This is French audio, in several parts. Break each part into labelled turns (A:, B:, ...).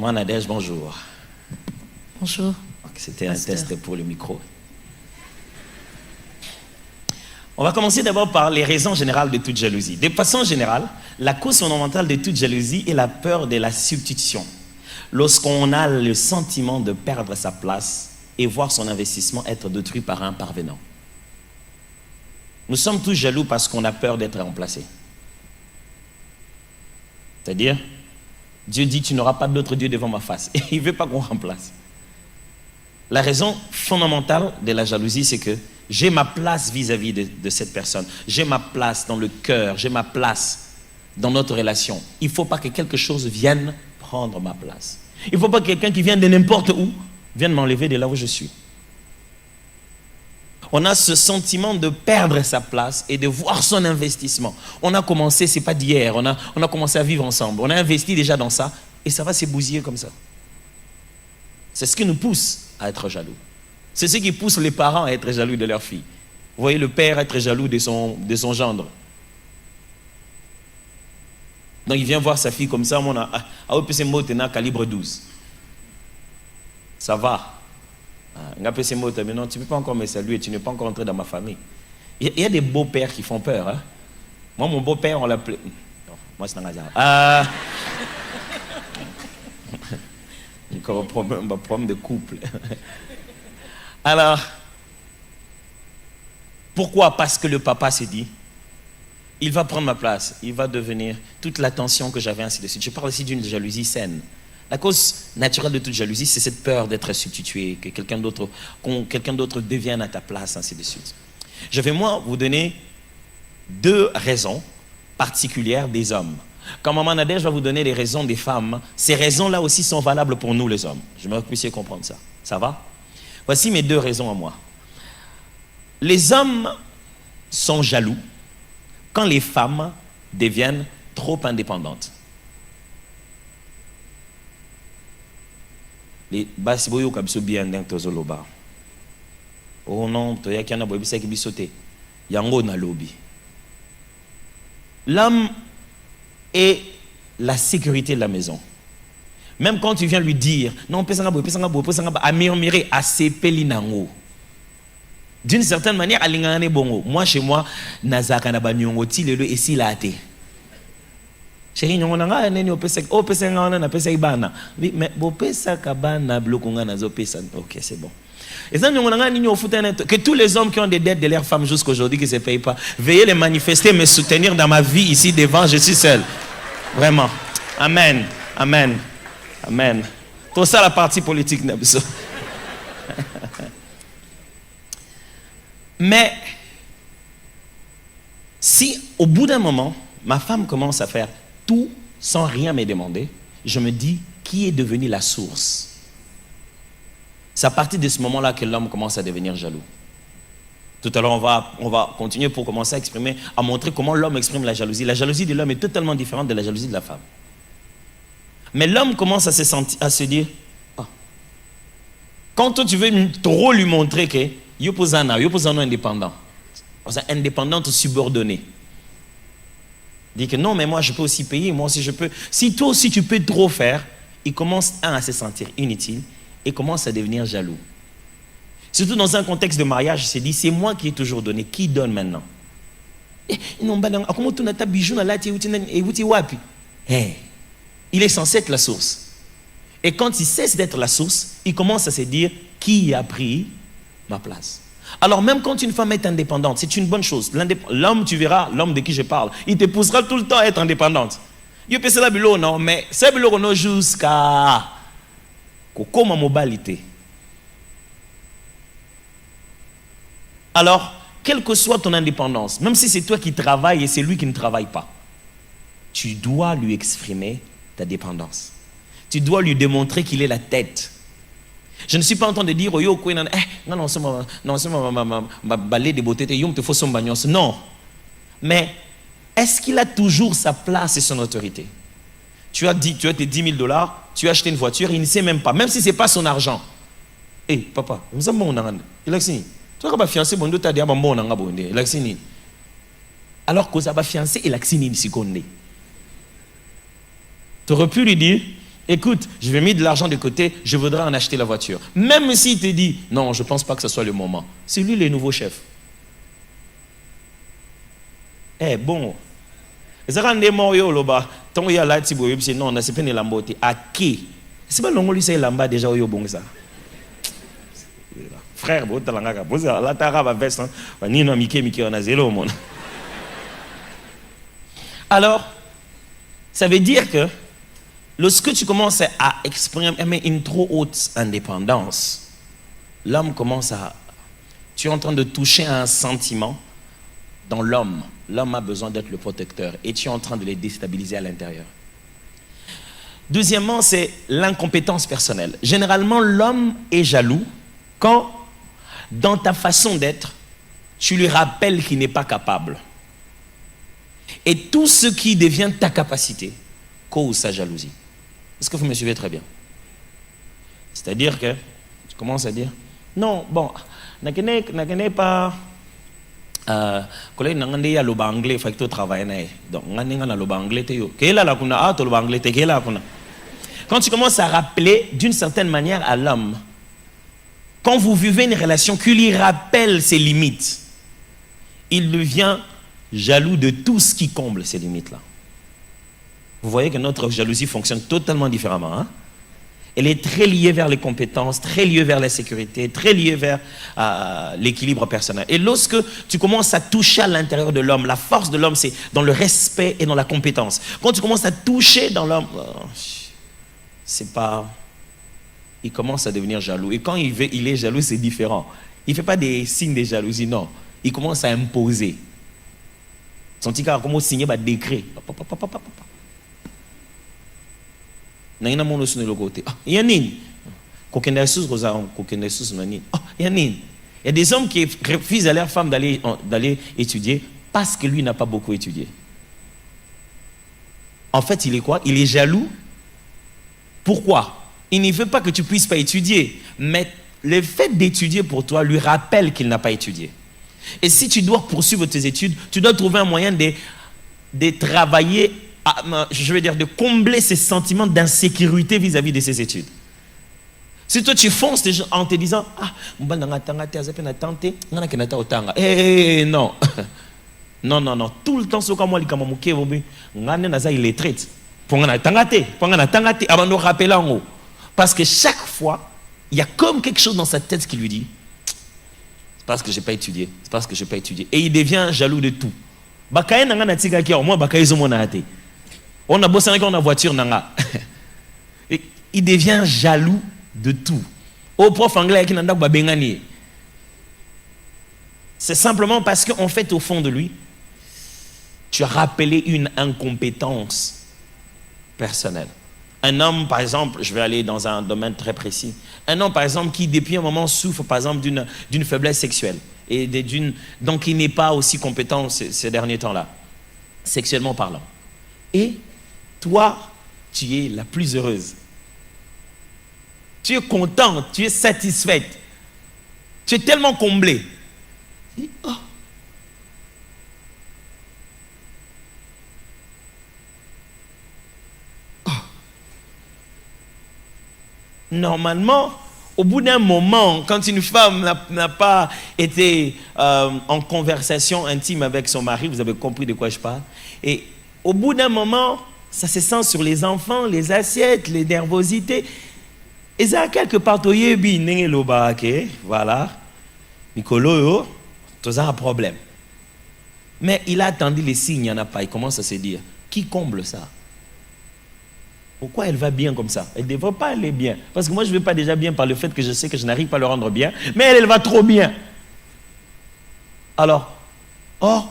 A: Maman Nadège, bonjour.
B: Bonjour.
A: C'était un test pour le micro. On va commencer d'abord par les raisons générales de toute jalousie. De façon générale, la cause fondamentale de toute jalousie est la peur de la substitution. Lorsqu'on a le sentiment de perdre sa place et voir son investissement être détruit par un parvenant. Nous sommes tous jaloux parce qu'on a peur d'être remplacé. C'est-à-dire, Dieu dit, tu n'auras pas d'autre Dieu devant ma face. Et il ne veut pas qu'on remplace. La raison fondamentale de la jalousie, c'est que j'ai ma place vis-à-vis de cette personne. J'ai ma place dans le cœur, j'ai ma place dans notre relation. Il ne faut pas que quelque chose vienne prendre ma place. Il ne faut pas que quelqu'un qui vient de n'importe où vienne m'enlever de là où je suis. On a ce sentiment de perdre sa place et de voir son investissement. On a commencé, ce n'est pas d'hier, on a commencé à vivre ensemble. On a investi déjà dans ça et ça va s'ébousiller comme ça. C'est ce qui nous pousse à être jaloux. C'est ce qui pousse les parents à être jaloux de leur fille. Vous voyez le père être jaloux de son gendre. Donc il vient voir sa fille comme ça, on a calibre 12. Ça va. Mais non, tu ne peux pas encore me saluer, tu n'es pas encore entré dans ma famille. Il y a des beaux-pères qui font peur. Hein? Moi, mon beau-père, on l'appelait... Moi, c'est un encore un problème de couple. Alors, pourquoi? Parce que le papa s'est dit, il va prendre ma place, il va devenir toute l'attention que j'avais, ainsi de suite. Je parle ici d'une jalousie saine. La cause naturelle de toute jalousie, c'est cette peur d'être substitué, que quelqu'un d'autre devienne à ta place, ainsi de suite. Je vais, moi, vous donner 2 raisons particulières des hommes. Quand Maman Nadège va vous donner les raisons des femmes, ces raisons-là aussi sont valables pour nous, les hommes. Je me que vous puissiez comprendre ça. Ça va? Voici mes 2 raisons à moi. Les hommes sont jaloux quand les femmes deviennent trop indépendantes. Les basiboyo kabso bien dans tozoloba. Oh non, to ya kiana boy bisa ki bisoté. Yango na lobby. L'homme est la sécurité de la maison. Même quand tu viens lui dire non, pesanga boy à murmurer à sepelinango. D'une certaine manière, alingane bongo. Moi chez moi, nazaka na banyongo ti lelo esilate. Chérie, on a neni opesa nga na pesa ibana. Oui, mais bo pesa kabana blokunga na zo pesa. OK, c'est bon. Et ça on a nini que tous les hommes qui ont des dettes de leurs femmes jusqu'aujourd'hui qui ne se payent pas, veuillez les manifester, me soutenir dans ma vie ici devant, je suis seul. Vraiment. Amen. Amen. Amen. Tout ça la partie politique n'abso. Mais si au bout d'un moment, ma femme commence à faire tout sans rien me demander, je me dis, qui est devenu la source? C'est à partir de ce moment-là que l'homme commence à devenir jaloux. Tout à l'heure, on va continuer pour commencer à exprimer, à montrer comment l'homme exprime la jalousie. La jalousie de l'homme est totalement différente de la jalousie de la femme. Mais l'homme commence à se dire, quand toi tu veux trop lui montrer que yo posana indépendant, indépendante subordonnée. Dit que non, mais moi je peux aussi payer, moi aussi je peux. Si toi aussi tu peux trop faire, il commence à se sentir inutile et commence à devenir jaloux. Surtout dans un contexte de mariage, il s'est dit, c'est moi qui ai toujours donné, qui donne maintenant? Il est censé être la source. Et quand il cesse d'être la source, il commence à se dire, qui a pris ma place? Alors même quand une femme est indépendante, c'est une bonne chose. L'homme, tu verras, l'homme de qui je parle, il te poussera tout le temps à être indépendante. Il peut se la bilo, non, mais c'est bilo non jusqu'à comme mobilité. Alors, quelle que soit ton indépendance, même si c'est toi qui travailles et c'est lui qui ne travaille pas, tu dois lui exprimer ta dépendance. Tu dois lui démontrer qu'il est la tête. Je ne suis pas en train de dire non. Mais est-ce qu'il a toujours sa place et son autorité? Tu as tes $10,000, tu as acheté une voiture, il ne sait même pas, même si ce n'est pas son argent. Hey, papa, il a signé. Tu as fiancé, alors que ça va fiancé, il a signé une seconde. Tu aurais pu lui dire, Écoute, je vais mettre de l'argent de côté, je voudrais en acheter la voiture. Même s'il te dit, non, je ne pense pas que ce soit le moment. C'est lui le nouveau chef. Eh bon. C'est pas l'ongoli c'est lamba déjà au bon ça. Frère, alors, ça veut dire que lorsque tu commences à exprimer une trop haute indépendance, l'homme commence à... Tu es en train de toucher à un sentiment dans l'homme. L'homme a besoin d'être le protecteur et tu es en train de les déstabiliser à l'intérieur. Deuxièmement, c'est l'incompétence personnelle. Généralement, l'homme est jaloux quand, dans ta façon d'être, tu lui rappelles qu'il n'est pas capable. Et tout ce qui devient ta capacité cause sa jalousie. Est-ce que vous me suivez très bien? C'est-à-dire que tu commences à dire, non, bon, n'a pas... collègue n'angande ya loba anglais fait que travailler nae donc ngani ngana loba anglais te yo kela la kuna ato loba anglais te kela kuna. Quand tu commences à rappeler d'une certaine manière à l'homme, quand vous vivez une relation qui lui rappelle ses limites, il devient jaloux de tout ce qui comble ces limites là. Vous voyez que notre jalousie fonctionne totalement différemment, hein? Elle est très liée vers les compétences, très liée vers la sécurité, très liée vers l'équilibre personnel. Et lorsque tu commences à toucher à l'intérieur de l'homme, la force de l'homme, c'est dans le respect et dans la compétence. Quand tu commences à toucher dans l'homme, c'est pas... Il commence à devenir jaloux. Et quand il est jaloux, c'est différent. Il ne fait pas des signes de jalousie, non. Il commence à imposer. Son petit gars commence à signer un décret. Il y a des hommes qui refusent à leur femme d'aller étudier parce que lui n'a pas beaucoup étudié. En fait, il est quoi? Il est jaloux. Pourquoi? Il ne veut pas que tu puisses pas étudier, mais le fait d'étudier pour toi lui rappelle qu'il n'a pas étudié. Et si tu dois poursuivre tes études, tu dois trouver un moyen de travailler, je veux dire, de combler ces sentiments d'insécurité vis-à-vis de ces études. Si toi tu fonces en te disant, non. Non. Tout le temps, ce qu'on m'a dit, il est traite. Parce que chaque fois, il y a comme quelque chose dans sa tête qui lui dit, c'est parce que je n'ai pas étudié. C'est parce que je n'ai pas étudié. Et il devient jaloux de tout. On a bossé avec la voiture. Il devient jaloux de tout. Au prof anglais qui n'a pas bengani. C'est simplement parce qu'en fait, au fond de lui, tu as rappelé une incompétence personnelle. Un homme, par exemple, je vais aller dans un domaine très précis. Un homme, par exemple, qui depuis un moment souffre, par exemple, d'une faiblesse sexuelle. Et donc, il n'est pas aussi compétent ces derniers temps-là, sexuellement parlant. Et toi, tu es la plus heureuse. Tu es contente, tu es satisfaite. Tu es tellement comblée. Et, Normalement, au bout d'un moment, quand une femme n'a pas été en conversation intime avec son mari, vous avez compris de quoi je parle, et au bout d'un moment, ça se sent sur les enfants, les assiettes, les nervosités. Et ça, quelque part, voilà, Nicolo, tu as un problème. Mais il a attendu les signes, il n'y en a pas. Il commence à se dire, qui comble ça? Pourquoi elle va bien comme ça? Elle ne devrait pas aller bien. Parce que moi, je ne vais pas déjà bien par le fait que je sais que je n'arrive pas à le rendre bien. Mais elle va trop bien. Alors,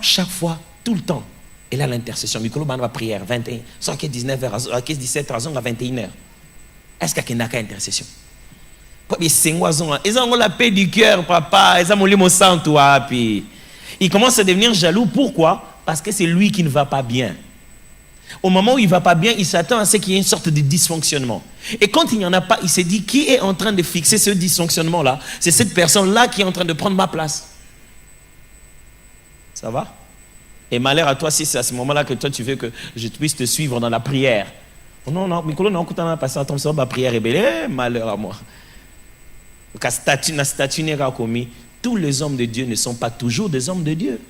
A: chaque fois, tout le temps, elle a l'intercession. Mikolo va prière, 21, 19h, 17h, à 21h. Est-ce qu'il y a une intercession? Ils ont la paix du cœur, papa. Ils ont le sang, toi. Il commence à devenir jaloux. Pourquoi? Parce que c'est lui qui ne va pas bien. Au moment où il ne va pas bien, il s'attend à ce qu'il y ait une sorte de dysfonctionnement. Et quand il n'y en a pas, il se dit, qui est en train de fixer ce dysfonctionnement-là? C'est cette personne-là qui est en train de prendre ma place. Ça va? Et malheur à toi si c'est à ce moment-là que toi tu veux que je puisse te suivre dans la prière. Non, non, Mikolo, non, quand on a passé un temps sur ma prière rebelle, malheur à moi. Quand statue n'est pas commis, tous les hommes de Dieu ne sont pas toujours des hommes de Dieu.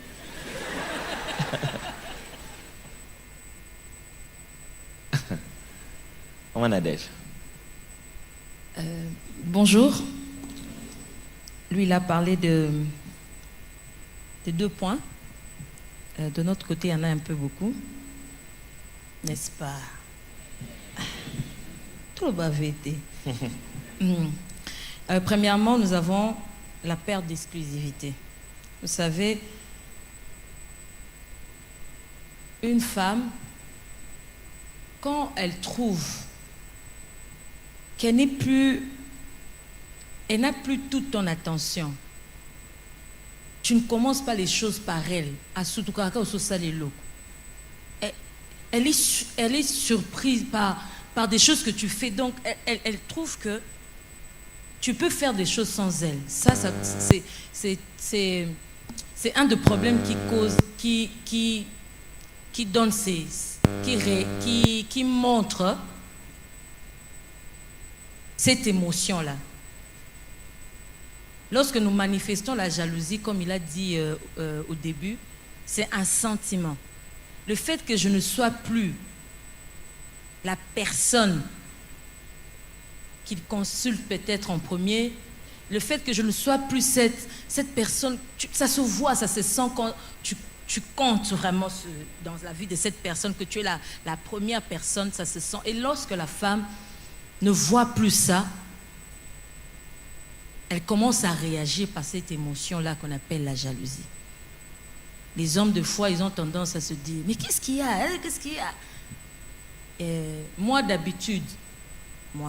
A: Comment Nadège?
B: Bonjour. Lui, il a parlé de 2 points. De notre côté, il y en a un peu beaucoup. N'est-ce pas? Tout va vite. Premièrement, nous avons la perte d'exclusivité. Vous savez, une femme, quand elle trouve qu'elle n'a plus toute ton attention, tu ne commences pas les choses par elle. Elle est surprise par des choses que tu fais. Donc, elle trouve que tu peux faire des choses sans elle. Ça c'est un des problèmes qui montre cette émotion-là. Lorsque nous manifestons la jalousie, comme il a dit au début, c'est un sentiment. Le fait que je ne sois plus la personne qu'il consulte peut-être en premier, le fait que je ne sois plus cette personne, ça se voit, ça se sent quand tu comptes vraiment dans la vie de cette personne, que tu es la première personne, ça se sent. Et lorsque la femme ne voit plus ça, elle commence à réagir par cette émotion-là qu'on appelle la jalousie. Les hommes, de fois, ils ont tendance à se dire « Mais qu'est-ce qu'il y a, hein? Qu'est-ce qu'il y a ?» Moi, d'habitude, il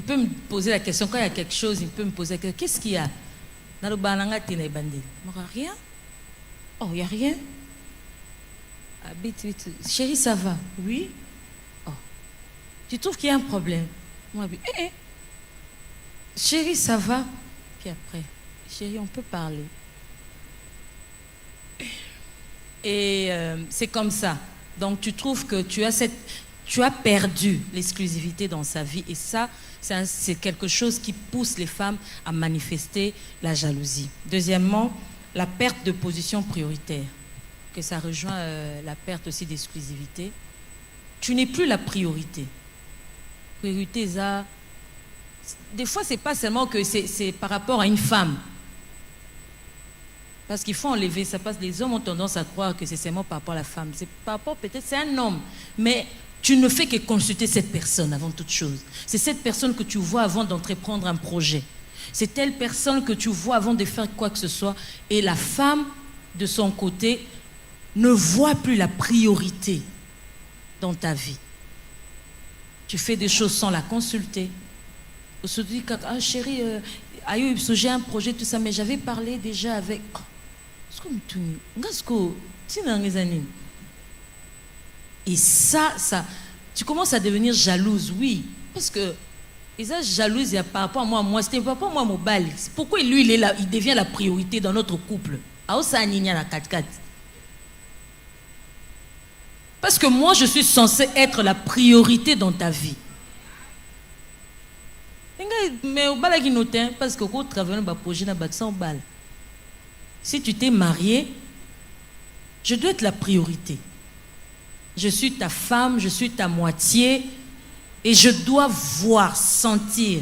B: peut me poser la question, quand il y a quelque chose, il peut me poser la question, qu'est-ce qu'il y a? Rien. Oh, il n'y a rien. Chérie, ça va? Oui. Oh. Tu trouves qu'il y a un problème? Moi, chérie, ça va? Puis après, chérie, on peut parler. Et c'est comme ça. Donc tu trouves que tu as perdu l'exclusivité dans sa vie. Et ça, c'est quelque chose qui pousse les femmes à manifester la jalousie. Deuxièmement, la perte de position prioritaire. Que ça rejoint la perte aussi d'exclusivité. Tu n'es plus la priorité. Priorité, ça. Des fois, c'est pas seulement que c'est par rapport à une femme. Parce qu'il faut enlever ça, parce que les hommes ont tendance à croire que c'est seulement par rapport à la femme. C'est par rapport, peut-être, c'est un homme. Mais tu ne fais que consulter cette personne avant toute chose. C'est cette personne que tu vois avant d'entreprendre un projet. C'est telle personne que tu vois avant de faire quoi que ce soit. Et la femme, de son côté, ne voit plus la priorité dans ta vie. Tu fais des choses sans la consulter. On se dit, ah chérie, j'ai un projet, tout ça, mais j'avais parlé déjà avec... Et ça, tu commences à devenir jalouse, oui. Parce que, ils sont jalouses par rapport à moi, c'était par rapport à moi, mon bal. Pourquoi lui, il est là, il devient la priorité dans notre couple? Parce que moi, je suis censée être la priorité dans ta vie. Mais au bal, parce que quand on travaille dans un projet, on bal. Si tu t'es marié, je dois être la priorité. Je suis ta femme, je suis ta moitié, et je dois voir, sentir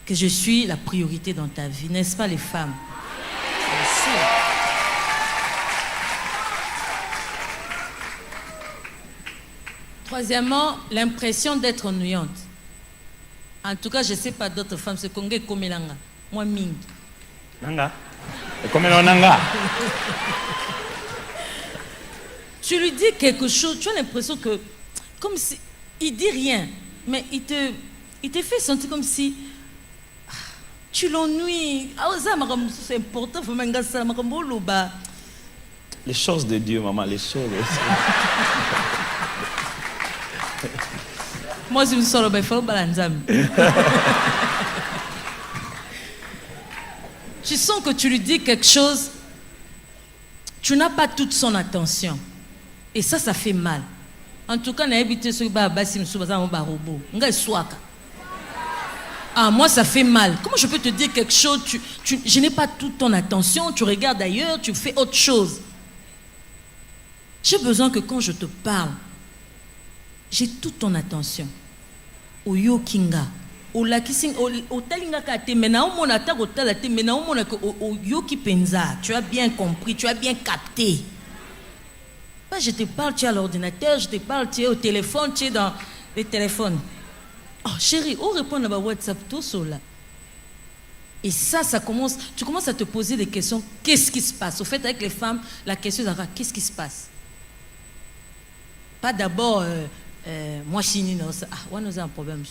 B: que je suis la priorité dans ta vie, n'est-ce pas les femmes? Troisièmement, l'impression d'être ennuyante. En tout cas, je ne sais pas d'autres femmes, c'est Congé comme Nanga. Moi, Ming.
A: Nanga? Comme Nanga?
B: Tu lui dis quelque chose, tu as l'impression que, comme si, il dit rien, mais il te fait sentir comme si tu l'ennuies. C'est important,
A: les choses de Dieu, maman, les choses de Dieu.
B: Moi, je me sens le faut balanzam. Tu sens que tu lui dis quelque chose, tu n'as pas toute son attention. Et ça fait mal. En tout cas, moi, ça fait mal. Comment je peux te dire quelque chose, je n'ai pas toute ton attention, tu regardes ailleurs, tu fais autre chose. J'ai besoin que quand je te parle, j'ai toute ton attention. Oyo kinga. Tu as bien compris, tu as bien capté. Je te parle, tu es à l'ordinateur, je te parle, tu es au téléphone, tu es dans les téléphones. Oh chérie, on répond à WhatsApp tout seul. Et ça commence, tu commences à te poser des questions. Qu'est-ce qui se passe? Au fait, avec les femmes, la question est qu'est-ce qui se passe? Pas d'abord, moi, je suis on a un problème.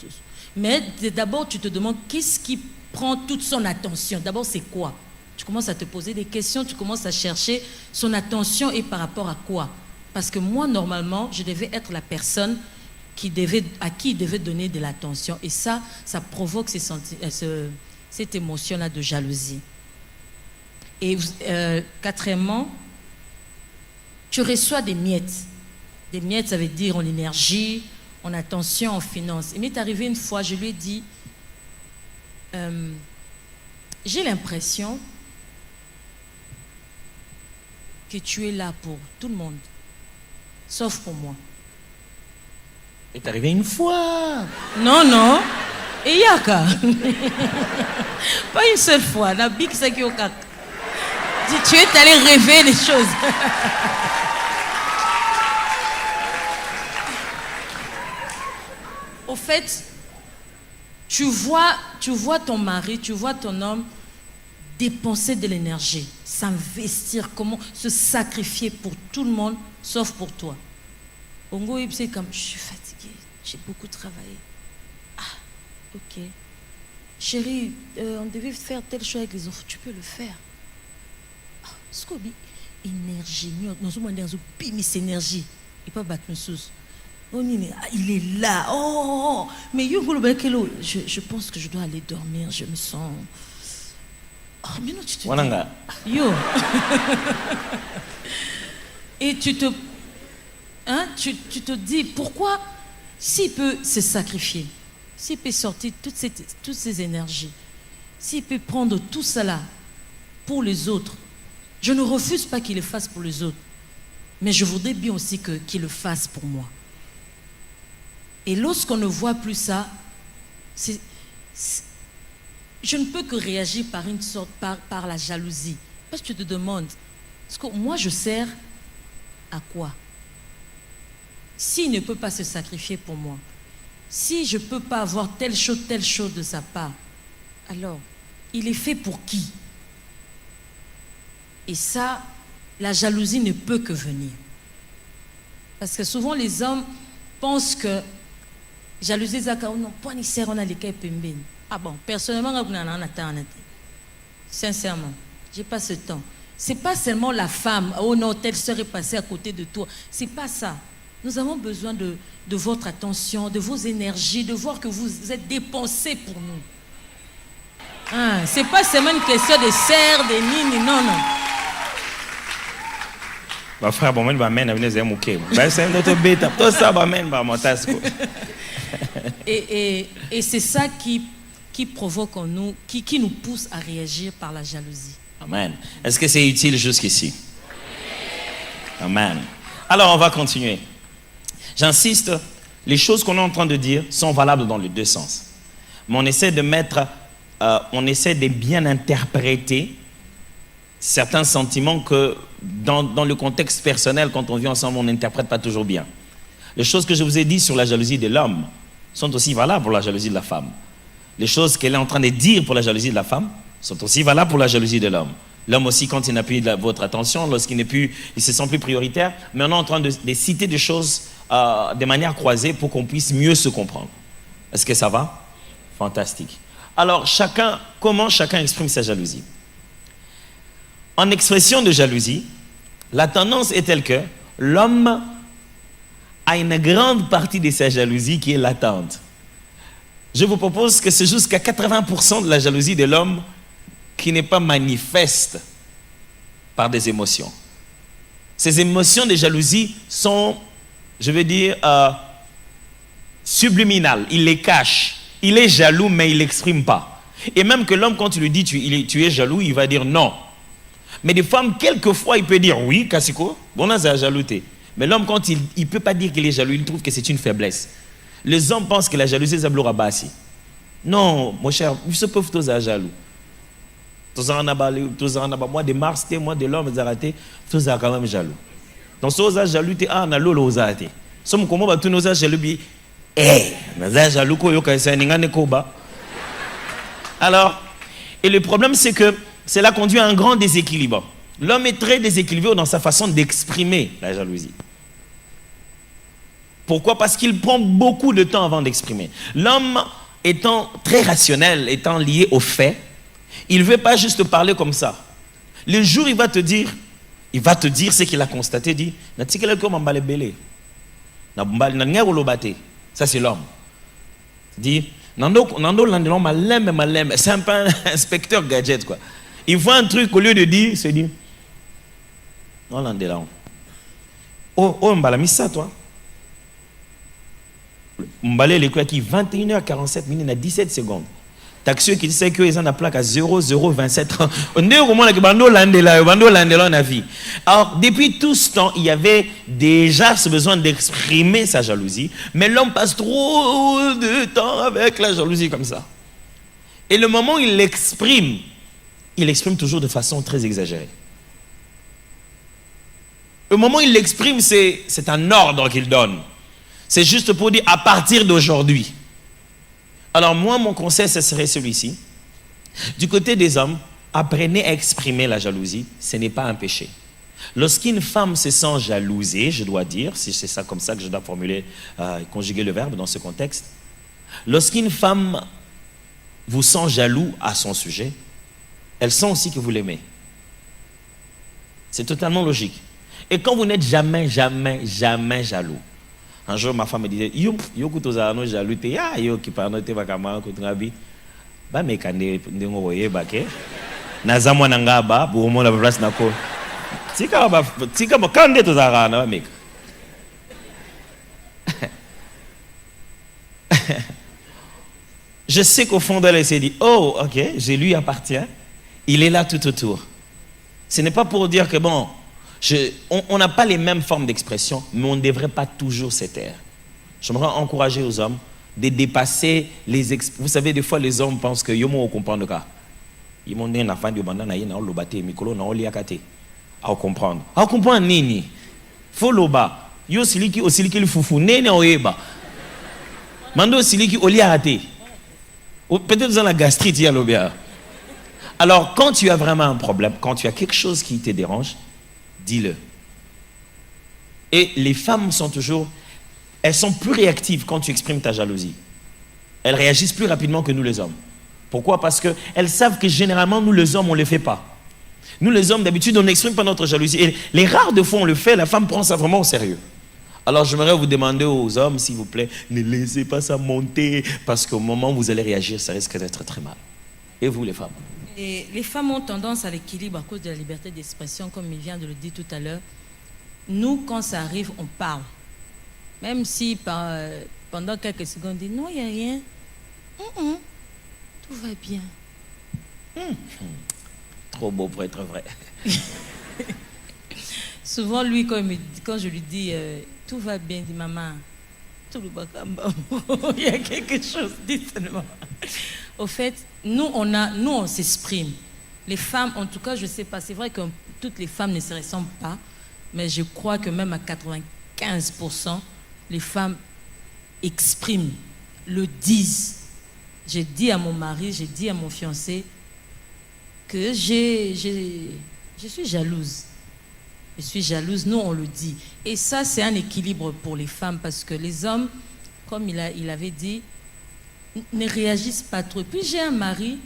B: Mais d'abord, tu te demandes qu'est-ce qui prend toute son attention. D'abord, c'est quoi? Tu commences à te poser des questions, tu commences à chercher son attention et par rapport à quoi? Parce que moi, normalement, je devais être la personne à qui il devait donner de l'attention. Et ça provoque cette émotion-là de jalousie. Et quatrièmement, tu reçois des miettes. Des miettes, ça veut dire en énergie, en attention, en finance. Il m'est arrivé une fois, je lui ai dit, j'ai l'impression que tu es là pour tout le monde, sauf pour moi.
A: C'est arrivé une fois.
B: Non. Et yaka. Pas une seule fois. La big c'est qui au cac. Tu es allé rêver les choses. Au fait, tu vois ton mari, tu vois ton homme dépenser de l'énergie, s'investir, comment se sacrifier pour tout le monde, sauf pour toi. Ongo, c'est comme, je suis fatiguée, j'ai beaucoup travaillé. Ah, ok. Chérie, on devait faire telle chose avec les enfants, tu peux le faire. Ah, Scoby, énergie, nous sommes dans une pimis énergie, et pas battre nos sous. Il est là. Oh, mais je pense que je dois aller dormir. Je me sens. Oh, mais non, tu te dis. Yo. Et tu te dis pourquoi, s'il peut se sacrifier, s'il peut sortir toutes ces énergies, s'il peut prendre tout cela pour les autres, je ne refuse pas qu'il le fasse pour les autres, mais je voudrais bien aussi qu'il le fasse pour moi. Et lorsqu'on ne voit plus ça, je ne peux que réagir par la jalousie. Parce que tu te demandes, est-ce que moi je sers à quoi? S'il ne peut pas se sacrifier pour moi, si je ne peux pas avoir telle chose de sa part, alors il est fait pour qui? Et ça, la jalousie ne peut que venir. Parce que souvent les hommes pensent que jalousie zaka non pas ni sert on a les cas pembeni. Ah bon, personnellement sincèrement, j'ai pas ce temps. C'est pas seulement la femme, oh non, telle sœur est passée à côté de toi. C'est pas ça. Nous avons besoin de votre attention, de vos énergies, de voir que vous êtes dépensés pour nous. Ah, c'est pas seulement une question de serre, de nini, non.
A: Bah frère, bon, moi, je vais m'aimer. C'est notre bêta. Tout ça, bah,
B: et c'est ça qui provoque en nous, qui nous pousse à réagir par la jalousie.
A: Amen. Est-ce que c'est utile jusqu'ici? Amen. Alors, on va continuer. J'insiste, les choses qu'on est en train de dire sont valables dans les deux sens. Mais on essaie de bien interpréter certains sentiments que dans le contexte personnel, quand on vit ensemble, on n'interprète pas toujours bien. Les choses que je vous ai dites sur la jalousie de l'homme sont aussi valables pour la jalousie de la femme. Les choses qu'elle est en train de dire pour la jalousie de la femme sont aussi valables pour la jalousie de l'homme. L'homme aussi, quand il n'a plus votre attention, lorsqu'il n'est plus, il se sent plus prioritaire, mais on est en train de citer des choses de manière croisée pour qu'on puisse mieux se comprendre. Est-ce que ça va? Fantastique. Alors, comment chacun exprime sa jalousie? En expression de jalousie, la tendance est telle que l'homme a une grande partie de sa jalousie qui est latente. Je vous propose que c'est jusqu'à 80% de la jalousie de l'homme qui n'est pas manifeste par des émotions. Ces émotions de jalousie sont, je veux dire, subliminales. Il les cache. Il est jaloux, mais il ne l'exprime pas. Et même que l'homme, quand tu lui dis tu es jaloux, il va dire non. Mais des femmes, quelquefois, il peut dire oui, Kassiko, bon, là, c'est la jalousie. Mais l'homme, quand il ne peut pas dire qu'il est jaloux, il trouve que c'est une faiblesse. Les hommes pensent que la jalousie, c'est le bassi. Non, mon cher, ils peuvent tous être jaloux. Moi, de Mars, moi, de l'homme, tous sont quand même jaloux. Donc, si vous êtes jaloux, vous êtes jaloux. Vous êtes comment vous êtes jaloux? Vous êtes jaloux, alors, et le problème, c'est que cela conduit à un grand déséquilibre. L'homme est très déséquilibré dans sa façon d'exprimer la jalousie. Pourquoi? Parce qu'il prend beaucoup de temps avant d'exprimer. L'homme étant très rationnel, étant lié aux faits, il ne veut pas juste parler comme ça. Le jour, il va te dire ce qu'il a constaté, dit, ça c'est l'homme. Dit, c'est un peu un inspecteur gadget, quoi. Il voit un truc, au lieu de dire, il se dit, non, là. Oh, m'bala mis ça, toi. M'balé les quoi qui 21h47 minutes à 17 secondes. Taxi qui sait que ils ont la plaque à 0027. On est au moment que bando landela on a vu. Alors depuis tout ce temps, il y avait déjà ce besoin d'exprimer sa jalousie, mais l'homme passe trop de temps avec la jalousie comme ça. Et le moment où il l'exprime toujours de façon très exagérée. Le moment où il l'exprime, c'est un ordre qu'il donne. C'est juste pour dire à partir d'aujourd'hui. Alors moi, mon conseil, ce serait celui-ci. Du côté des hommes, apprenez à exprimer la jalousie. Ce n'est pas un péché. Lorsqu'une femme se sent jalousée, je dois dire, si c'est ça comme ça que je dois formuler, conjuguer le verbe dans ce contexte. Lorsqu'une femme vous sent jaloux à son sujet, elle sent aussi que vous l'aimez. C'est totalement logique. Et quand vous n'êtes jamais jaloux. Un jour, ma femme me disait, yo jaloux, yo qui parle de vakama, kutrabi, ba mekande ndingo voye bake, nazamwa nangaba, pour moi la place nako. Tika ba kande to zarana ba meka. Je sais qu'au fond d'elle, elle s'est dit, oh, ok, je lui appartiens, il est là tout autour. Ce n'est pas pour dire que bon, on n'a pas les mêmes formes d'expression, mais on ne devrait pas toujours se taire. J'aimerais encourager aux hommes de dépasser les expressions. Vous savez, des fois, les hommes pensent que yo mo comprendre le cas. Ils m'ont dit na fin de banda na yena lobate mikolo na oliakate. À comprendre. À comprendre nini. Faut loba. Yo siliki osiliki le fufu nene oyeba. Mando siliki oliakate. Peut-être dans la gastrite il y a l'obia. Alors, quand tu as vraiment un problème, quand tu as quelque chose qui te dérange, dis-le. Et les femmes elles sont plus réactives quand tu exprimes ta jalousie. Elles réagissent plus rapidement que nous les hommes. Pourquoi? Parce qu'elles savent que généralement, nous les hommes, on ne le fait pas. Nous les hommes, d'habitude, on n'exprime pas notre jalousie. Et les rares de fois où on le fait, la femme prend ça vraiment au sérieux. Alors, j'aimerais vous demander aux hommes, s'il vous plaît, ne laissez pas ça monter, parce qu'au moment où vous allez réagir, ça risque d'être très mal. Et vous, les femmes?
B: Et les femmes ont tendance à l'équilibre à cause de la liberté d'expression, comme il vient de le dire tout à l'heure. Nous, quand ça arrive, on parle. Même si pendant quelques secondes, on dit non, il n'y a rien. Tout va bien.
A: Trop beau pour être vrai.
B: Souvent, lui, quand je lui dis tout va bien, il dit maman, tout le bakamba, il y a quelque chose, dis seulement. Au fait, nous on s'exprime. Les femmes, en tout cas, je ne sais pas, c'est vrai que toutes les femmes ne se ressemblent pas, mais je crois que même à 95%, les femmes expriment, le disent. J'ai dit à mon mari, j'ai dit à mon fiancé que je suis jalouse. Je suis jalouse, nous on le dit. Et ça, c'est un équilibre pour les femmes parce que les hommes, comme il avait dit, ne réagissent pas trop. Puis j'ai un mari,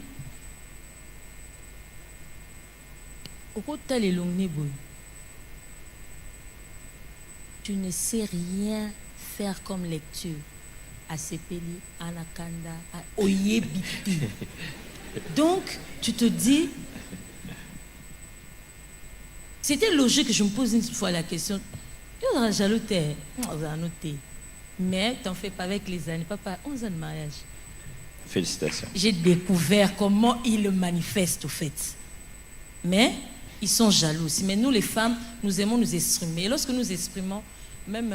B: tu ne sais rien faire comme lecture. À Sepeli, à Nakanda, à Oyebiti. Donc, tu te dis, c'était logique. Je me pose une fois la question. Tu es jaloux, on va noter. Mais t'en fais pas avec les années. Papa, 11 ans de mariage.
A: Félicitations.
B: J'ai découvert comment ils le manifestent, au fait. Mais ils sont jaloux aussi. Mais nous, les femmes, nous aimons nous exprimer. Et lorsque nous exprimons, même,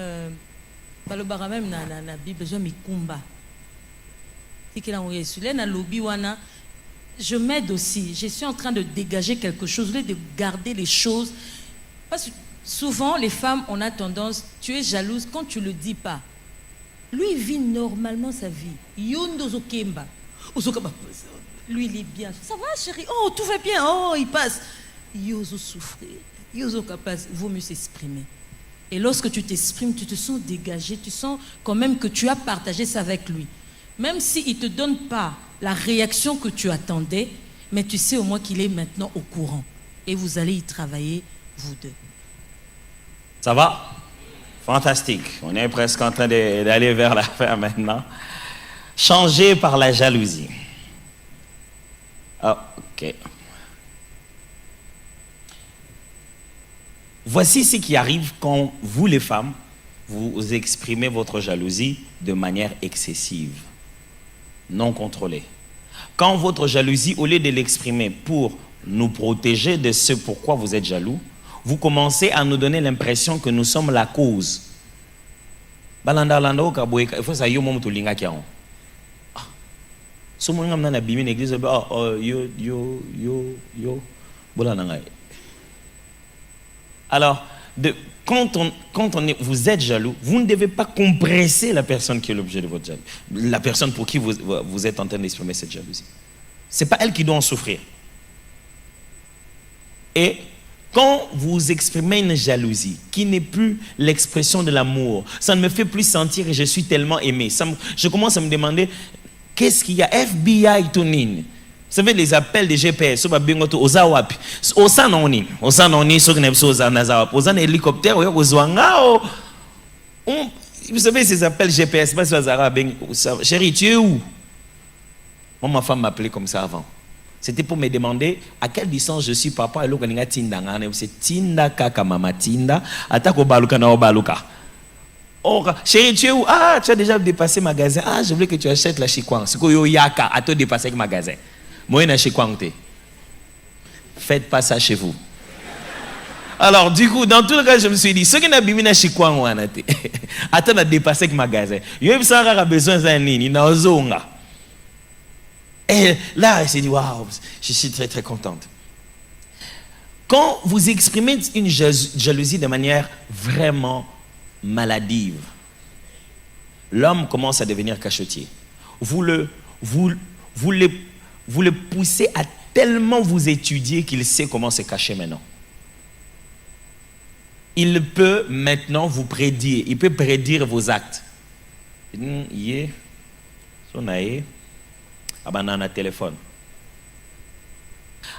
B: le bara même dans la Bible, je m'écoumba. Je m'aide aussi. Je suis en train de dégager quelque chose, de garder les choses. Parce que souvent, les femmes, on a tendance, tu es jalouse quand tu ne le dis pas. Lui, il vit normalement sa vie. Lui, il est bien. Ça va, chérie? Oh, tout va bien. Oh, il passe. Yozo souffrir. Yozo capable. Vaut mieux s'exprimer. Et lorsque tu t'exprimes, tu te sens dégagé. Tu sens quand même que tu as partagé ça avec lui. Même s'il ne te donne pas la réaction que tu attendais, mais tu sais au moins qu'il est maintenant au courant. Et vous allez y travailler, vous deux.
A: Ça va? Fantastique. On est presque en train d'aller vers la fin maintenant. Changer par la jalousie. Ok. Voici ce qui arrive quand vous, les femmes, vous exprimez votre jalousie de manière excessive, non contrôlée. Quand votre jalousie, au lieu de l'exprimer pour nous protéger de ce pourquoi vous êtes jaloux, vous commencez à nous donner l'impression que nous sommes la cause. Il faut ça yo mom to linga kiao. So mo ngam na bimi l'église yo bola nanga. Alors vous êtes jaloux, vous ne devez pas compresser la personne qui est l'objet de votre jalousie, la personne pour qui vous êtes en train d'exprimer cette jalousie. C'est pas elle qui doit en souffrir. Et quand vous exprimez une jalousie qui n'est plus l'expression de l'amour, ça ne me fait plus sentir que je suis tellement aimé. Je commence à me demander, qu'est-ce qu'il y a? FBI Tonin. Vous savez, les appels des GPS, vous savez, ces appels GPS, chérie, tu es où? Moi, ma femme m'appelait comme ça avant. C'était pour me demander à quelle distance je suis par rapport à l'autre. C'est Tinda Kaka Mama Tinda, Atako Baluka na Baluka. Oh, chérie, tu es où? Ah, tu as déjà dépassé le magasin. Ah, je voulais que tu achètes la chikwang. C'est quoi yo yaka, à te dépasser le magasin. Moi, je suis chikwang. Faites pas ça chez vous. Alors, du coup, dans tout le cas, je me suis dit, ceux qui n'ont pas mis la chikwang, attends de dépasser le magasin. Yo, il a besoin d'un nini, il a besoin. Et là, elle s'est dit, waouh, je suis très très contente. Quand vous exprimez une jalousie de manière vraiment maladive, l'homme commence à devenir cachotier. Vous le poussez à tellement vous étudier qu'il sait comment se cacher maintenant. Il peut maintenant vous prédire, il peut prédire vos actes. Abanana téléphone.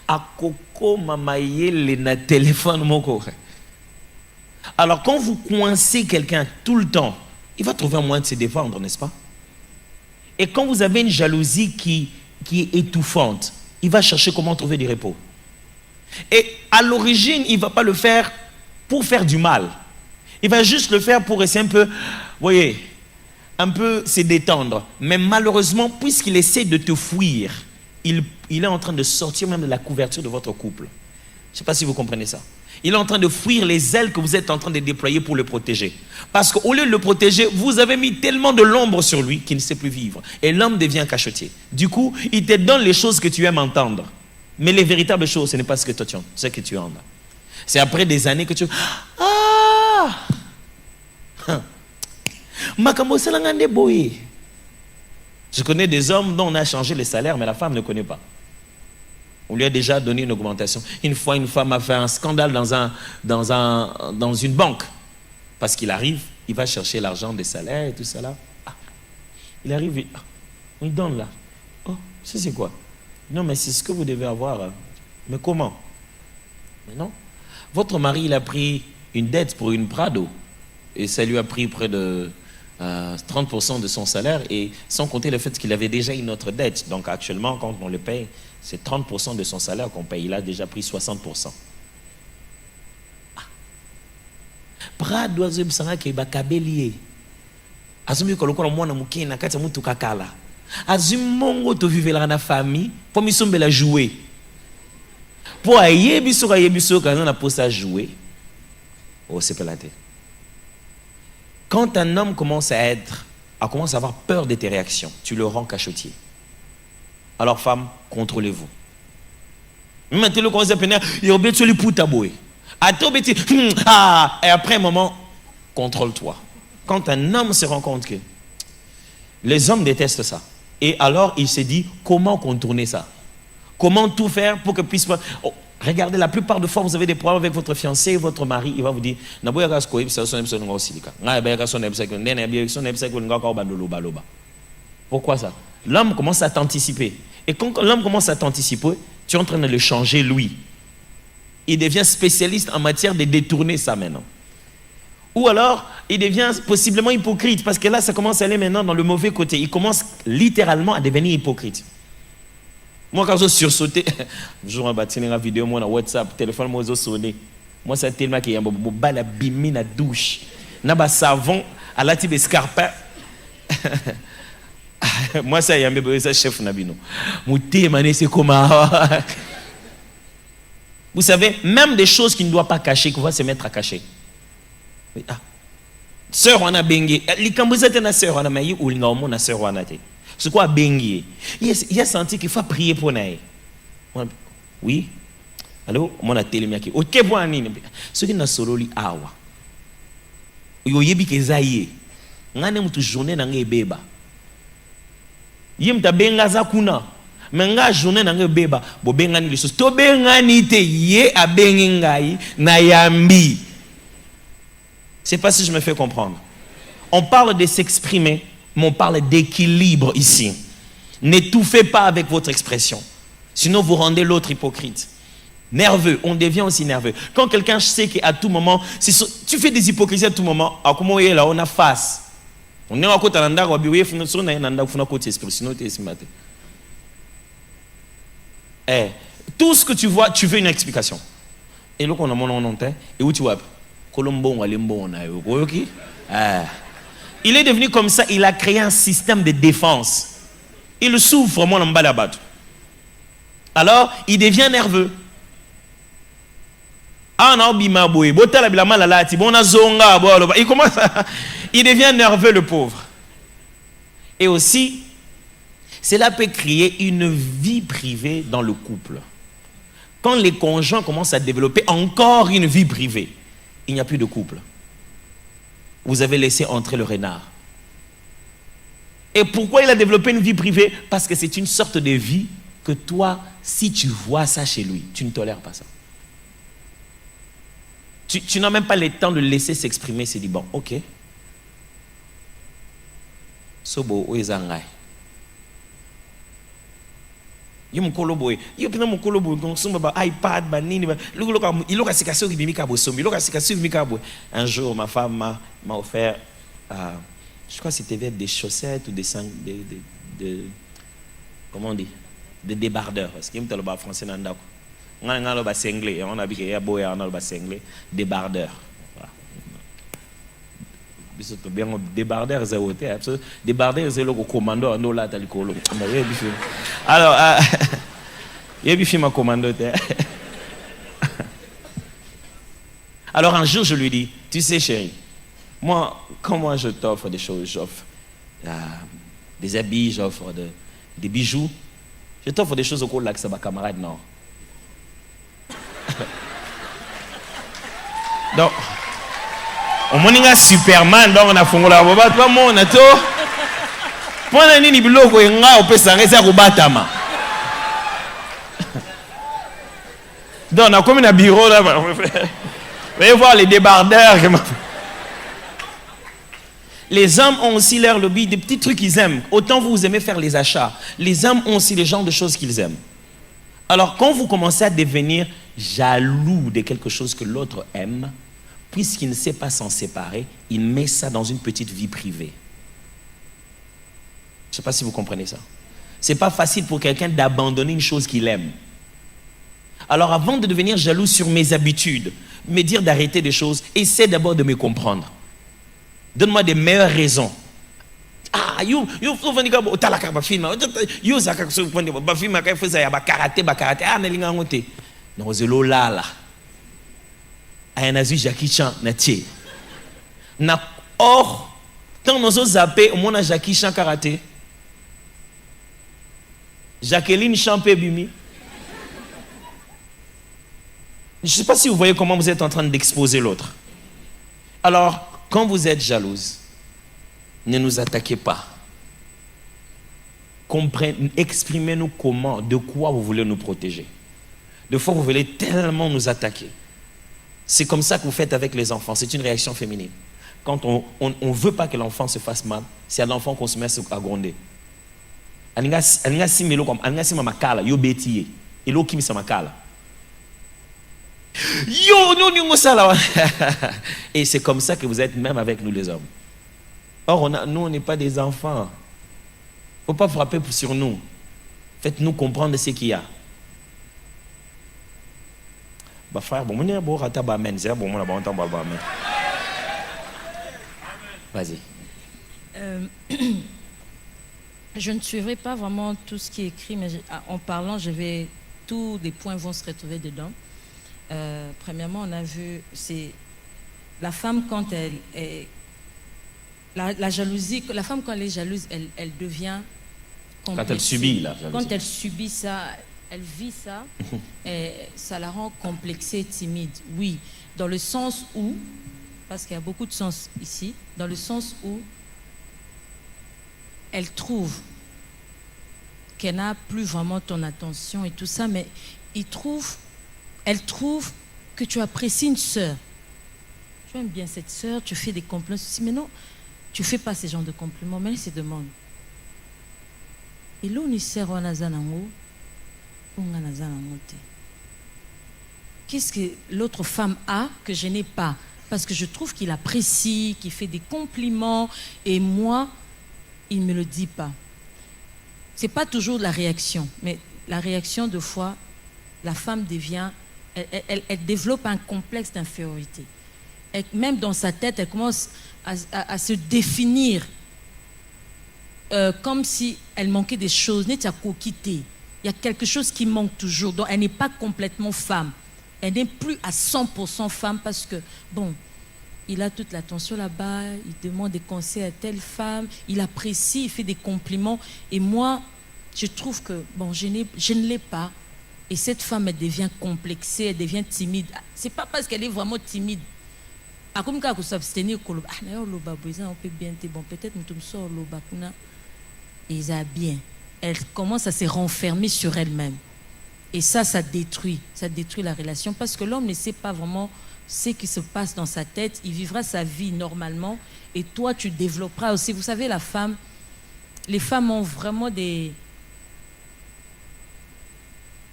A: Akoko mamayele na téléphone moko. Alors quand vous coincez quelqu'un tout le temps, il va trouver un moyen de se défendre, n'est-ce pas? Et quand vous avez une jalousie qui est étouffante, il va chercher comment trouver du repos. Et à l'origine, il ne va pas le faire pour faire du mal. Il va juste le faire pour essayer un peu, vous voyez, un peu se détendre. Mais malheureusement, puisqu'il essaie de te fuir, il est en train de sortir même de la couverture de votre couple. Je ne sais pas si vous comprenez ça. Il est en train de fuir les ailes que vous êtes en train de déployer pour le protéger. Parce qu'au lieu de le protéger, vous avez mis tellement de l'ombre sur lui qu'il ne sait plus vivre. Et l'homme devient cachotier. Du coup, il te donne les choses que tu aimes entendre. Mais les véritables choses, ce n'est pas ce que toi tu as, ce que tu en as. C'est après des années que tu... Ah! Je connais des hommes dont on a changé les salaires, mais la femme ne connaît pas. On lui a déjà donné une augmentation. Une fois, une femme a fait un scandale dans une banque. Parce qu'il arrive, il va chercher l'argent des salaires et tout ça là. Ah, il arrive, on lui donne là. Oh, c'est quoi? Non, mais c'est ce que vous devez avoir. Mais comment? Mais non. Votre mari, il a pris une dette pour une Prado. Et ça lui a pris près de 30% de son salaire. Et sans compter le fait qu'il avait déjà une autre dette. Donc actuellement, quand on le paye, c'est 30% de son salaire qu'on paye. Il a déjà pris 60%. bras d'oiseau bisanga ke bakabeli. Azumi koloko mwana muke na kati mutu kakala. Azumongo to vivela na famille pour misombela jouer. Pour yebiso quand on a posé à jouer. Oh, c'est pas la tête. Quand un homme commence à avoir peur de tes réactions, tu le rends cachotier. Alors, femme, contrôlez-vous. Maintenant, commence à peiner, et après un moment, contrôle-toi. Quand un homme se rend compte que les hommes détestent ça, et alors il se dit comment contourner ça, comment tout faire pour que puisse pas. Oh, regardez, la plupart de fois, vous avez des problèmes avec votre fiancé, votre mari, il va vous dire pourquoi ça? L'homme commence à t'anticiper. Et quand l'homme commence à t'anticiper, tu es en train de le changer, lui. Il devient spécialiste en matière de détourner ça maintenant. Ou alors, il devient possiblement hypocrite, parce que là, ça commence à aller maintenant dans le mauvais côté. Il commence littéralement à devenir hypocrite. Moi, quand je sursauté, un jour, on va tenir une vidéo, moi, dans WhatsApp, téléphone, moi, je sonné. Moi, c'est tellement qu'il y a un bal à bimi na douche. Il y a un savon, à la type escarpin. Moi, ça, il y a un chef Nabino. Mouté, mané, c'est comment. Vous savez, même des choses qui ne doivent pas cacher, qu'on va se mettre à cacher. Ah. Sœur, on a bengi. L'ikambouza te na sœur, on a maï ou l'ingamo na sœur, on a te. C'est quoi bengi? Il a senti qu'il faut prier pour naï. Oui. Alors, on a télémiaki. Ok, bon, nini. Ce qui n'a solo li awa. Yo yebi ke zaye. Ngane mutu journée na nge beba. Yem ta benga za kuna. Menga journée na nge beba. Bo benga ni liso. To benga ni te ye a bengi ngai na yambi. Je ne sais pas si je me fais comprendre. On parle de s'exprimer, mais on parle d'équilibre ici. N'étouffez pas avec votre expression. Sinon, vous rendez l'autre hypocrite. Nerveux, on devient aussi nerveux. Quand quelqu'un sait qu'à tout moment, tu fais des hypocrisies à tout moment, comment est là, on a face. On est à côté de l'anda, on a tout ce que tu vois, tu veux une explication. Et là, on a mon nom, et où tu vois? Il est devenu comme ça, il a créé un système de défense. Il souffre, moi, en bas. Alors, il devient nerveux. Il commence il devient nerveux, le pauvre. Et aussi, cela peut créer une vie privée dans le couple. Quand les conjoints commencent à développer encore une vie privée, il n'y a plus de couple. Vous avez laissé entrer le renard. Et pourquoi il a développé une vie privée? Parce que c'est une sorte de vie que toi, si tu vois ça chez lui, tu ne tolères pas ça. Tu n'as même pas le temps de le laisser s'exprimer. C'est dit, bon, ok. Sobo oezangai. Un jour, ma femme m'a offert, je crois que c'était des chaussettes ou comment on dit, des débardeurs. Parce qu'il y a un français dans on a un anglais, on a un débardeur. Débardeur, débardeur, c'est le commando. Alors, alors un jour, je lui dis, tu sais, chérie, quand moi je t'offre des choses, j'offre des habits, j'offre des bijoux, je t'offre des choses au cours de l'accès à ma camarade, non. Donc, on m'a Superman, donc on a fait la boba, toi, mon ato. Pendant nini biloko nga opesa ngeza kubatama. Donc on a comme un bureau là. Vous voyez voir les débardeurs. Les hommes ont aussi leur lobby, des petits trucs qu'ils aiment. Autant vous aimez faire les achats, les hommes ont aussi les genres de choses qu'ils aiment. Alors quand vous commencez à devenir jaloux de quelque chose que l'autre aime, puisqu'il ne sait pas s'en séparer, il met ça dans une petite vie privée. Je ne sais pas si vous comprenez ça. Ce n'est pas facile pour quelqu'un d'abandonner une chose qu'il aime. Alors avant de devenir jaloux sur mes habitudes, me dire d'arrêter des choses, essaie d'abord de me comprendre. Donne-moi des meilleures raisons. Ah, you vanika talaka ba film. You zaka so kwande ba film ka feza ya ba karaté. Ah, na linga ngote. No zelo lala. Ayana zu Jackie Chan na tie. Na or quand nous avons zappé, on a Jackie Chan karaté. Jacqueline Champé Bimi. Je ne sais pas si vous voyez comment vous êtes en train d'exposer l'autre. Alors, quand vous êtes jalouse, ne nous attaquez pas. Exprimez-nous comment, de quoi vous voulez nous protéger. Des fois, vous voulez tellement nous attaquer. C'est comme ça que vous faites avec les enfants. C'est une réaction féminine. Quand on ne veut pas que l'enfant se fasse mal, c'est à l'enfant qu'on se met à gronder. Et c'est comme ça que vous êtes même avec nous les hommes. Or, nous, on n'est pas des enfants. Il ne faut pas frapper sur nous. Faites-nous comprendre ce qu'il y a. Bah frère, bon, on est bon, vas-y.
B: Je ne suivrai pas vraiment tout ce qui est écrit, mais en parlant, tous les points vont se retrouver dedans. Premièrement, on a vu, c'est la femme quand elle est... La jalousie, la femme quand elle est jalouse, elle devient complexée.
A: Quand elle subit la jalousie.
B: Quand elle subit ça, elle vit ça, et ça la rend complexée, timide. Oui, dans le sens où, parce qu'il y a beaucoup de sens ici, dans le sens où elle trouve qu'elle n'a plus vraiment ton attention et tout ça, mais elle trouve que tu apprécies une sœur. Tu aimes bien cette sœur, tu fais des compliments, mais non, tu ne fais pas ce genre de compliments, mais elle se demande. Et là, on sert à Nazanango, qu'est-ce que l'autre femme a que je n'ai pas? Parce que je trouve qu'il apprécie, qu'il fait des compliments, et moi, il ne me le dit pas. Ce n'est pas toujours la réaction, mais la réaction, de fois, la femme devient, elle développe un complexe d'infériorité. Même dans sa tête, elle commence à se définir comme si elle manquait des choses. Il y a quelque chose qui manque toujours. Donc, elle n'est pas complètement femme. Elle n'est plus à 100% femme parce que, bon, il a toute l'attention là-bas, il demande des conseils à telle femme, il apprécie, il fait des compliments. Et moi, je trouve que, bon, je ne l'ai pas. Et cette femme, elle devient complexée, elle devient timide. Ce n'est pas parce qu'elle est vraiment timide. Comme quand on s'abstenir, on peut bien, bon, peut-être nous sommes et ça bien. Elle commence à se renfermer sur elle-même. Et ça détruit la relation parce que l'homme ne sait pas vraiment ce qui se passe dans sa tête. Il vivra sa vie normalement et toi, tu développeras aussi. Vous savez, les femmes ont vraiment de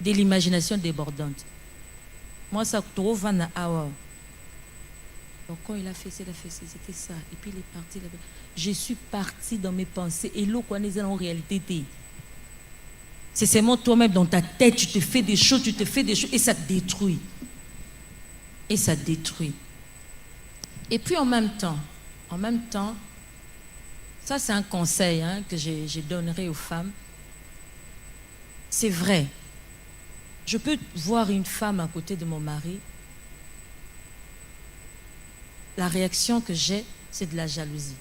B: l'imagination débordante. Moi, ça trouve un hour. Donc quand il a fait ça, c'était ça. Et puis il est parti là-bas. Je suis partie dans mes pensées. Et l'eau qu'on est en réalité, c'est seulement toi-même dans ta tête, tu te fais des choses, et ça te détruit. Et ça te détruit. Et puis en même temps, ça c'est un conseil que je donnerai aux femmes. C'est vrai. Je peux voir une femme à côté de mon mari. La réaction que j'ai, c'est de la jalousie.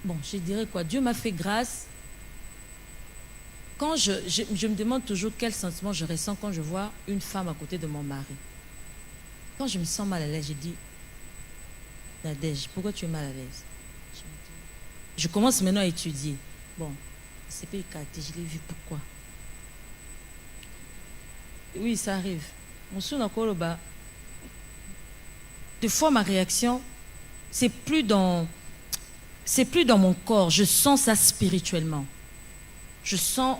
B: Bon, je dirais quoi? Dieu m'a fait grâce. Quand je me demande toujours quel sentiment je ressens quand je vois une femme à côté de mon mari. Quand je me sens mal à l'aise, je dis, Nadège, pourquoi tu es mal à l'aise? Je commence maintenant à étudier. Bon, c'est pas écarté, je l'ai vu, pourquoi? Oui, ça arrive. Mon son encore le bas. Des fois, ma réaction, c'est plus dans mon corps. Je sens ça spirituellement. Je sens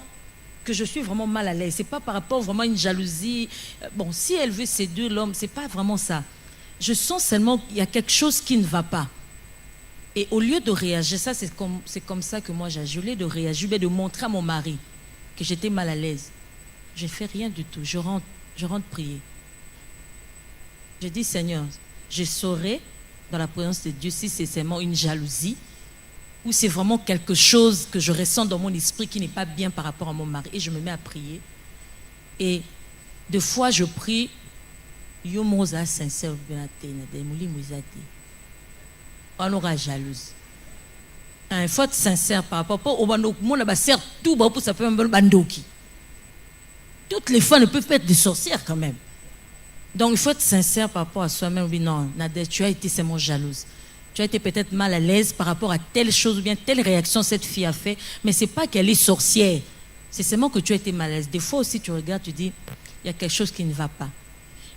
B: que je suis vraiment mal à l'aise. C'est pas par rapport vraiment à une jalousie. Bon, si elle veut séduire l'homme, c'est pas vraiment ça. Je sens seulement qu'il y a quelque chose qui ne va pas. Et au lieu de réagir, ça c'est comme ça que moi j'ai agi. Au lieu de réagir, de montrer à mon mari que j'étais mal à l'aise. Je ne fais rien du tout. Je rentre prier. Je dis, Seigneur, je saurai dans la présence de Dieu si c'est seulement une jalousie ou c'est vraiment quelque chose que je ressens dans mon esprit qui n'est pas bien par rapport à mon mari. Et je me mets à prier. Et des fois, je prie. On aura jalouse. Il faut être sincère par rapport au monde. Toutes les femmes ne peuvent pas être des sorcières quand même. Donc il faut être sincère par rapport à soi-même. Oui, non, Nadège, tu as été seulement jalouse. Tu as été peut-être mal à l'aise par rapport à telle chose ou bien telle réaction cette fille a fait. Mais ce n'est pas qu'elle est sorcière. C'est seulement que tu as été mal à l'aise. Des fois aussi, tu regardes, tu dis, il y a quelque chose qui ne va pas.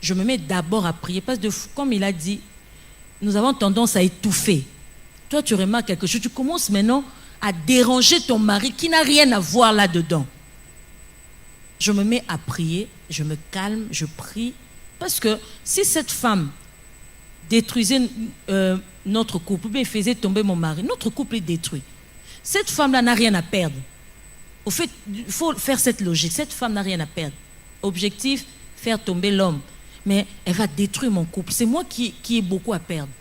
B: Je me mets d'abord à prier. Parce que, comme il a dit, nous avons tendance à étouffer. Toi, tu remarques quelque chose. Tu commences maintenant à déranger ton mari qui n'a rien à voir là-dedans. Je me mets à prier. Je me calme. Je prie. Parce que si cette femme détruisait notre couple, ou bien faisait tomber mon mari, notre couple est détruit. Cette femme-là n'a rien à perdre. Au fait, il faut faire cette logique. Cette femme n'a rien à perdre. Objectif, faire tomber l'homme. Mais elle va détruire mon couple. C'est moi qui ai beaucoup à perdre.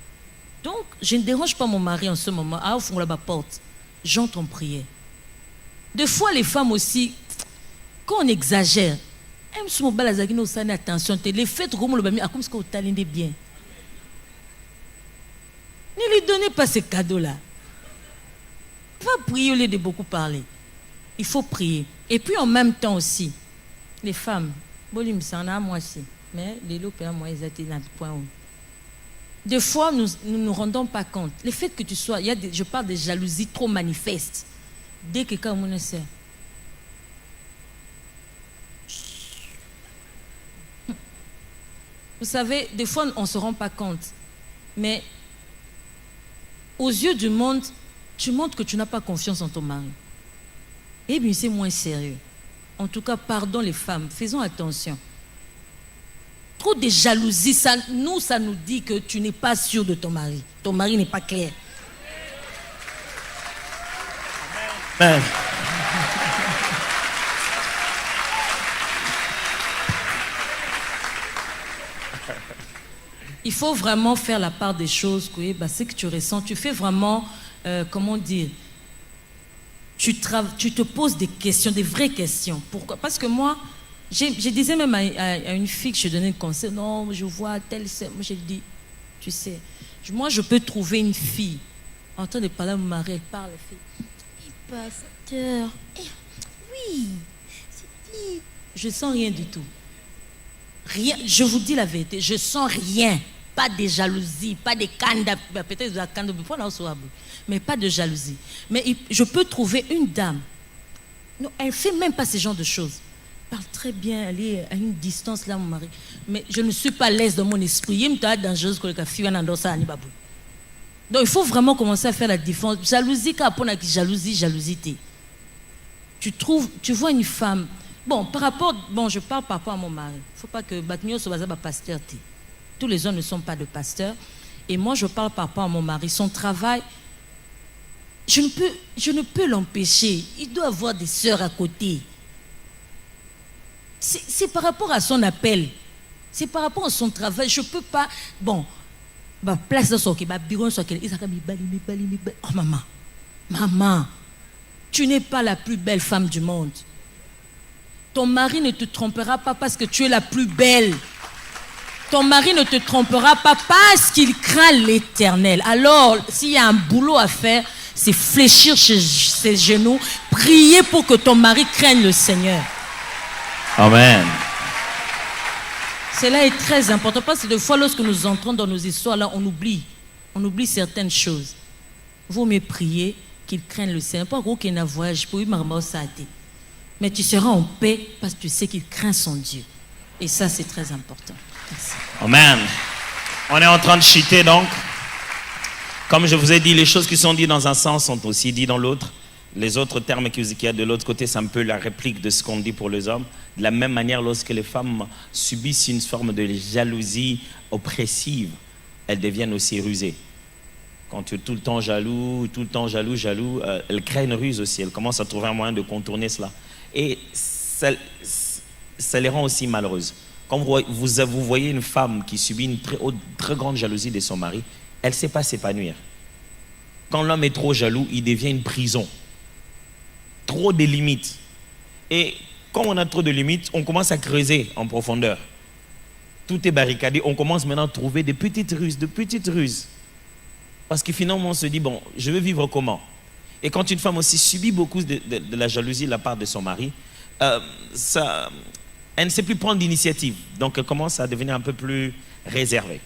B: Donc, je ne dérange pas mon mari en ce moment. Ah, au fond de la porte, j'entre en prière. Des fois, les femmes aussi, quand on exagère, attention, les fêtes, comme ce que vous bien. Ne lui donnez pas ces cadeaux-là. Va prier au lieu de beaucoup parler. Il faut prier. Et puis en même temps aussi, les femmes, moi aussi, mais les lopes, moi, ils étaient dans le point où. Des fois, nous ne nous rendons pas compte. Le fait que tu sois, je parle de jalousie trop manifeste. Dès que quelqu'un me sait. Vous savez, des fois, on ne se rend pas compte. Mais aux yeux du monde, tu montres que tu n'as pas confiance en ton mari. Eh bien, c'est moins sérieux. En tout cas, pardon les femmes, faisons attention. Trop de jalousie, ça nous dit que tu n'es pas sûr de ton mari. Ton mari n'est pas clair.
A: Amen.
B: Il faut vraiment faire la part des choses, ce que tu ressens. Tu fais vraiment, comment dire, tu te poses des questions, des vraies questions. Pourquoi? Parce que moi, je disais même à une fille que je donnais un conseil, non, je vois telle... Moi, j'ai dit, tu sais, moi, je peux trouver une fille en train de parler à mon mari, elle parle, elle fait, pasteur, oui, c'est dit. Je sens rien du tout. Rien, je vous dis la vérité, je sens rien. Pas de jalousie, pas de canda, peut-être de la canda, mais pas de jalousie. Mais je peux trouver une dame. Non, elle ne fait même pas ce genre de choses. Elle parle très bien, elle est à une distance là, mon mari. Mais je ne suis pas à l'aise dans mon esprit. Il est dangereux que la fille en ça. Donc il faut vraiment commencer à faire la différence. Jalousie, quand on a jalousie. Tu vois une femme. Bon, je parle par rapport à mon mari. Il ne faut pas que Batmio soit pasteur. Tous les hommes ne sont pas de pasteurs. Et moi, je parle par rapport à mon mari. Son travail, je ne peux l'empêcher. Il doit avoir des sœurs à côté. C'est par rapport à son appel. C'est par rapport à son travail. Je ne peux pas... Bon, place dans son bureau, oh maman, tu n'es pas la plus belle femme du monde. Ton mari ne te trompera pas parce que tu es la plus belle. Ton mari ne te trompera pas parce qu'il craint l'Éternel. Alors, s'il y a un boulot à faire, c'est fléchir ses genoux, prier pour que ton mari craigne le Seigneur.
A: Amen.
B: Cela est très important parce que des fois, lorsque nous entrons dans nos histoires, là, on oublie certaines choses. Il vaut mieux prier qu'il craigne le Seigneur. Pas gros qu'il y ait un voyage pour lui, mais tu seras en paix parce que tu sais qu'il craint son Dieu. Et ça, c'est très important. Merci.
A: Amen. On est en train de chuter donc. Comme je vous ai dit, les choses qui sont dites dans un sens sont aussi dites dans l'autre. Les autres termes qu'il y a de l'autre côté, c'est un peu la réplique de ce qu'on dit pour les hommes. De la même manière, lorsque les femmes subissent une forme de jalousie oppressive, elles deviennent aussi rusées. Quand tu es tout le temps jaloux, elles créent une ruse aussi. Elles commencent à trouver un moyen de contourner cela. Et ça les rend aussi malheureuses. Quand vous voyez une femme qui subit une très grande jalousie de son mari, elle ne sait pas s'épanouir. Quand l'homme est trop jaloux, il devient une prison. Trop de limites. Et quand on a trop de limites, on commence à creuser en profondeur. Tout est barricadé. On commence maintenant à trouver des petites ruses. Parce que finalement, on se dit, bon, je veux vivre comment? Et quand une femme aussi subit beaucoup de la jalousie de la part de son mari, elle ne sait plus prendre d'initiative. Donc, elle commence à devenir un peu plus réservée.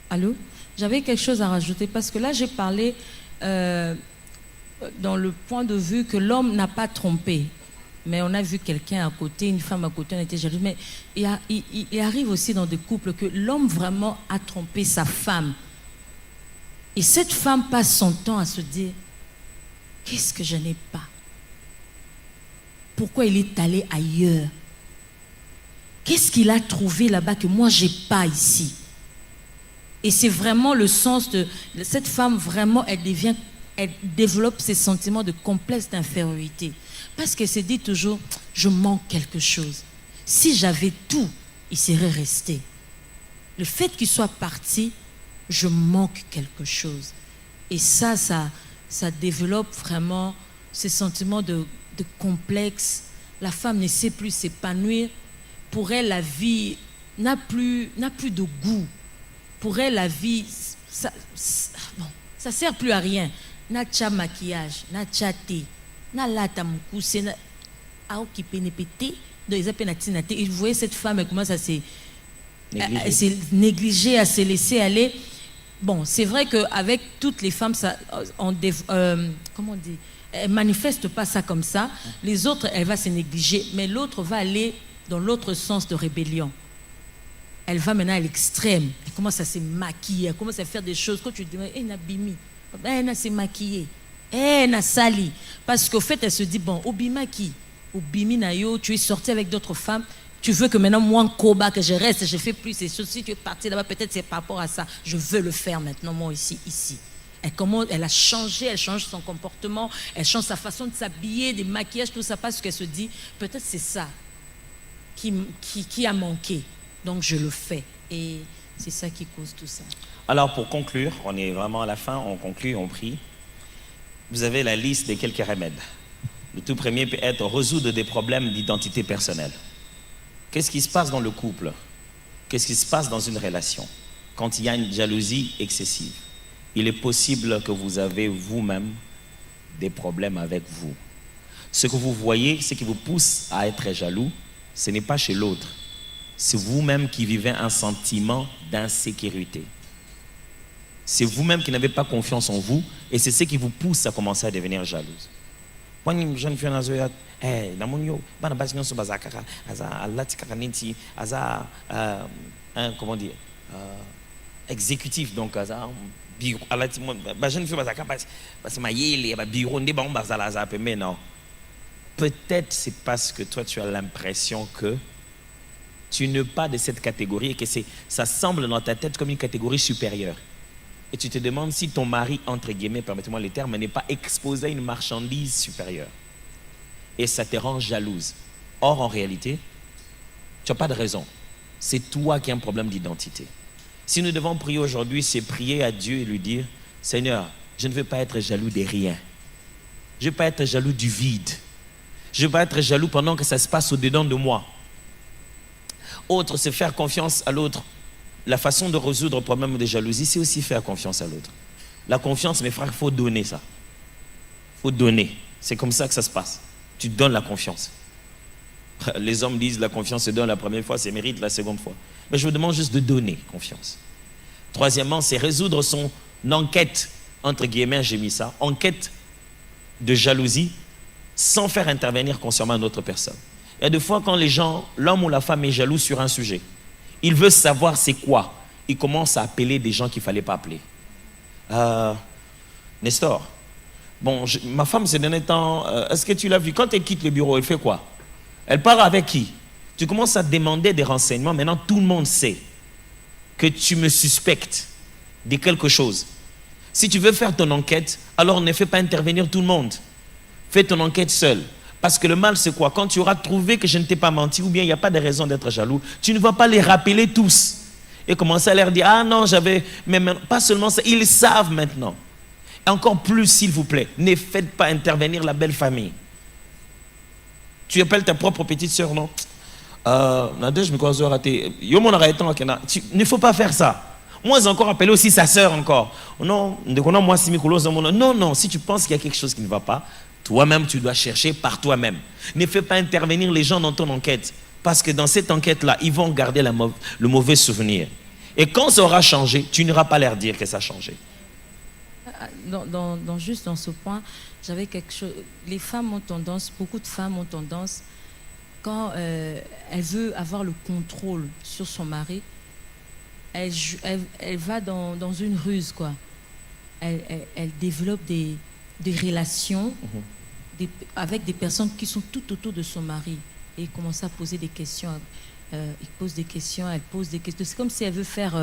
B: Allô? J'avais quelque chose à rajouter parce que là, j'ai parlé dans le point de vue que l'homme n'a pas trompé. Mais on a vu quelqu'un à côté, une femme à côté, on était jaloux. Mais il arrive aussi dans des couples que l'homme vraiment a trompé sa femme. Et cette femme passe son temps à se dire, qu'est-ce que je n'ai pas? Pourquoi il est allé ailleurs? Qu'est-ce qu'il a trouvé là-bas que moi, je n'ai pas ici? Et c'est vraiment le sens de cette femme, vraiment, elle développe ces sentiments de complexe d'infériorité. Parce qu'elle se dit toujours, je manque quelque chose. Si j'avais tout, il serait resté. Le fait qu'il soit parti, je manque quelque chose. Et ça développe vraiment ces sentiments de complexe. La femme ne sait plus s'épanouir. Pour elle, la vie n'a plus de goût. Pour elle, la vie, ça sert plus à rien. Na tcha maquillage, na tcha thé, na lata moukousse, na aoki pénépété, donc ils appellent na tinaté. Et vous voyez cette femme, elle commence à se négliger, à se laisser aller. Bon, c'est vrai qu'avec toutes les femmes, comment on dit, elles ne manifestent pas ça comme ça. Les autres, elle va se négliger, mais l'autre va aller dans l'autre sens de rébellion. Elle va maintenant à l'extrême. Elle commence à se maquiller, elle commence à faire des choses. Quand tu dis, elle n'a bimi, elle n'a se maquillée, elle n'a sali. Parce qu'au fait, elle se dit, bon, obima qui? Obimi nayo, tu es sorti avec d'autres femmes. Tu veux que maintenant, moi, en Koba, que je reste, je fais plus ces choses. Si tu es parti là-bas, peut-être c'est par rapport à ça. Je veux le faire maintenant, moi, ici. Elle a changé, elle change son comportement, elle change sa façon de s'habiller, des maquillages, tout ça, parce qu'elle se dit, peut-être c'est ça qui a manqué. Donc, je le fais. Et c'est ça qui cause tout ça.
A: Alors, pour conclure, on est vraiment à la fin, on conclut, on prie. Vous avez la liste de quelques remèdes. Le tout premier peut être résoudre des problèmes d'identité personnelle. Qu'est-ce qui se passe dans le couple? Qu'est-ce qui se passe dans une relation? Quand il y a une jalousie excessive, il est possible que vous avez vous-même des problèmes avec vous. Ce que vous voyez, ce qui vous pousse à être jaloux, ce n'est pas chez l'autre. C'est vous-même qui vivez un sentiment d'insécurité. C'est vous-même qui n'avez pas confiance en vous et c'est ce qui vous pousse à commencer à devenir jalouse. Comment dire, exécutif, donc mais non. Peut-être c'est parce que toi tu as l'impression que tu n'es pas de cette catégorie et que ça semble dans ta tête comme une catégorie supérieure. Et tu te demandes si ton mari, entre guillemets, permettez-moi le terme, n'est pas exposé à une marchandise supérieure. Et ça te rend jalouse. Or, en réalité, tu n'as pas de raison. C'est toi qui as un problème d'identité. Si nous devons prier aujourd'hui, c'est prier à Dieu et lui dire, Seigneur, je ne veux pas être jaloux de rien. Je ne veux pas être jaloux du vide. Je ne veux pas être jaloux pendant que ça se passe au-dedans de moi. Autre, c'est faire confiance à l'autre. La façon de résoudre le problème de jalousie, c'est aussi faire confiance à l'autre. La confiance, mes frères, il faut donner ça. Il faut donner. C'est comme ça que ça se passe. Tu donnes la confiance. Les hommes disent la confiance se donne la première fois, c'est mérite la seconde fois. Mais je vous demande juste de donner confiance. Troisièmement, c'est résoudre son enquête, entre guillemets, j'ai mis ça, enquête de jalousie, sans faire intervenir consciemment une autre personne. Il y a des fois quand les gens, l'homme ou la femme est jaloux sur un sujet, il veut savoir c'est quoi. Il commence à appeler des gens qu'il ne fallait pas appeler. Nestor, bon, ma femme ces derniers temps, est-ce que tu l'as vu? Quand elle quitte le bureau, elle fait quoi? Elle part avec qui? Tu commences à demander des renseignements. Maintenant, tout le monde sait que tu me suspectes de quelque chose. Si tu veux faire ton enquête, alors ne fais pas intervenir tout le monde. Fais ton enquête seul. Parce que le mal, c'est quoi? Quand tu auras trouvé que je ne t'ai pas menti, ou bien il n'y a pas de raison d'être jaloux, tu ne vas pas les rappeler tous. Et commencer à leur dire, ah non, j'avais... Mais pas seulement ça, ils savent maintenant. Et encore plus, s'il vous plaît, ne faites pas intervenir la belle famille. Tu appelles ta propre petite sœur, non? Il ne faut pas faire ça. Moi, encore appeler aussi sa sœur encore. Non, non, si tu penses qu'il y a quelque chose qui ne va pas, toi-même, tu dois chercher par toi-même. Ne fais pas intervenir les gens dans ton enquête. Parce que dans cette enquête-là, ils vont garder le mauvais souvenir. Et quand ça aura changé, tu n'iras pas leur dire que ça a changé.
B: Juste dans ce point, j'avais quelque chose. Les femmes ont tendance, beaucoup de femmes ont tendance, quand elle veut avoir le contrôle sur son mari, elle va dans une ruse, quoi. Elle développe des relations avec des personnes qui sont tout autour de son mari. Et il commence à poser des questions. Il pose des questions, elle pose des questions. C'est comme si elle veut faire,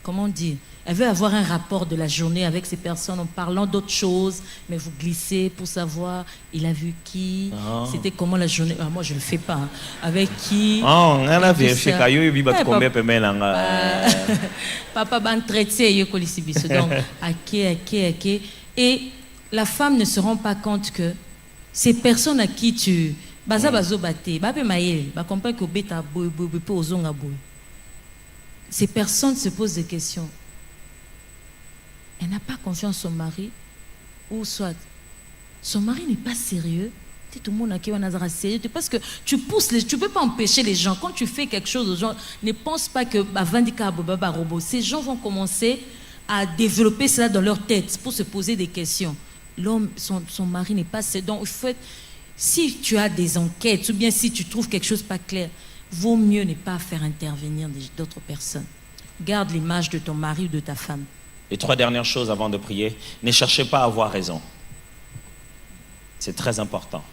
B: comment dire, elle veut avoir un rapport de la journée avec ces personnes en parlant d'autres choses, mais vous glissez pour savoir, il a vu qui, c'était comment la journée. Moi, je ne le fais pas. Hein. Avec qui.
A: On a vérifié
B: Papa ban traité, donc, ok. Et la femme ne se rend pas compte que ces personnes à qui tu... Ces personnes se posent des questions. Elle n'a pas confiance en son mari, ou soit son mari n'est pas sérieux. Tout le monde a qui est sérieux parce que tu pousses, tu peux pas empêcher les gens. Quand tu fais quelque chose aux gens, ne pense pas que ces gens vont commencer à développer cela dans leur tête pour se poser des questions. L'homme, son mari n'est pas sérieux. Donc, en fait, si tu as des enquêtes ou bien si tu trouves quelque chose pas clair, vaut mieux ne pas faire intervenir d'autres personnes. Garde l'image de ton mari ou de ta femme.
A: Et 3 dernières choses avant de prier. Ne cherchez pas à avoir raison. C'est très important.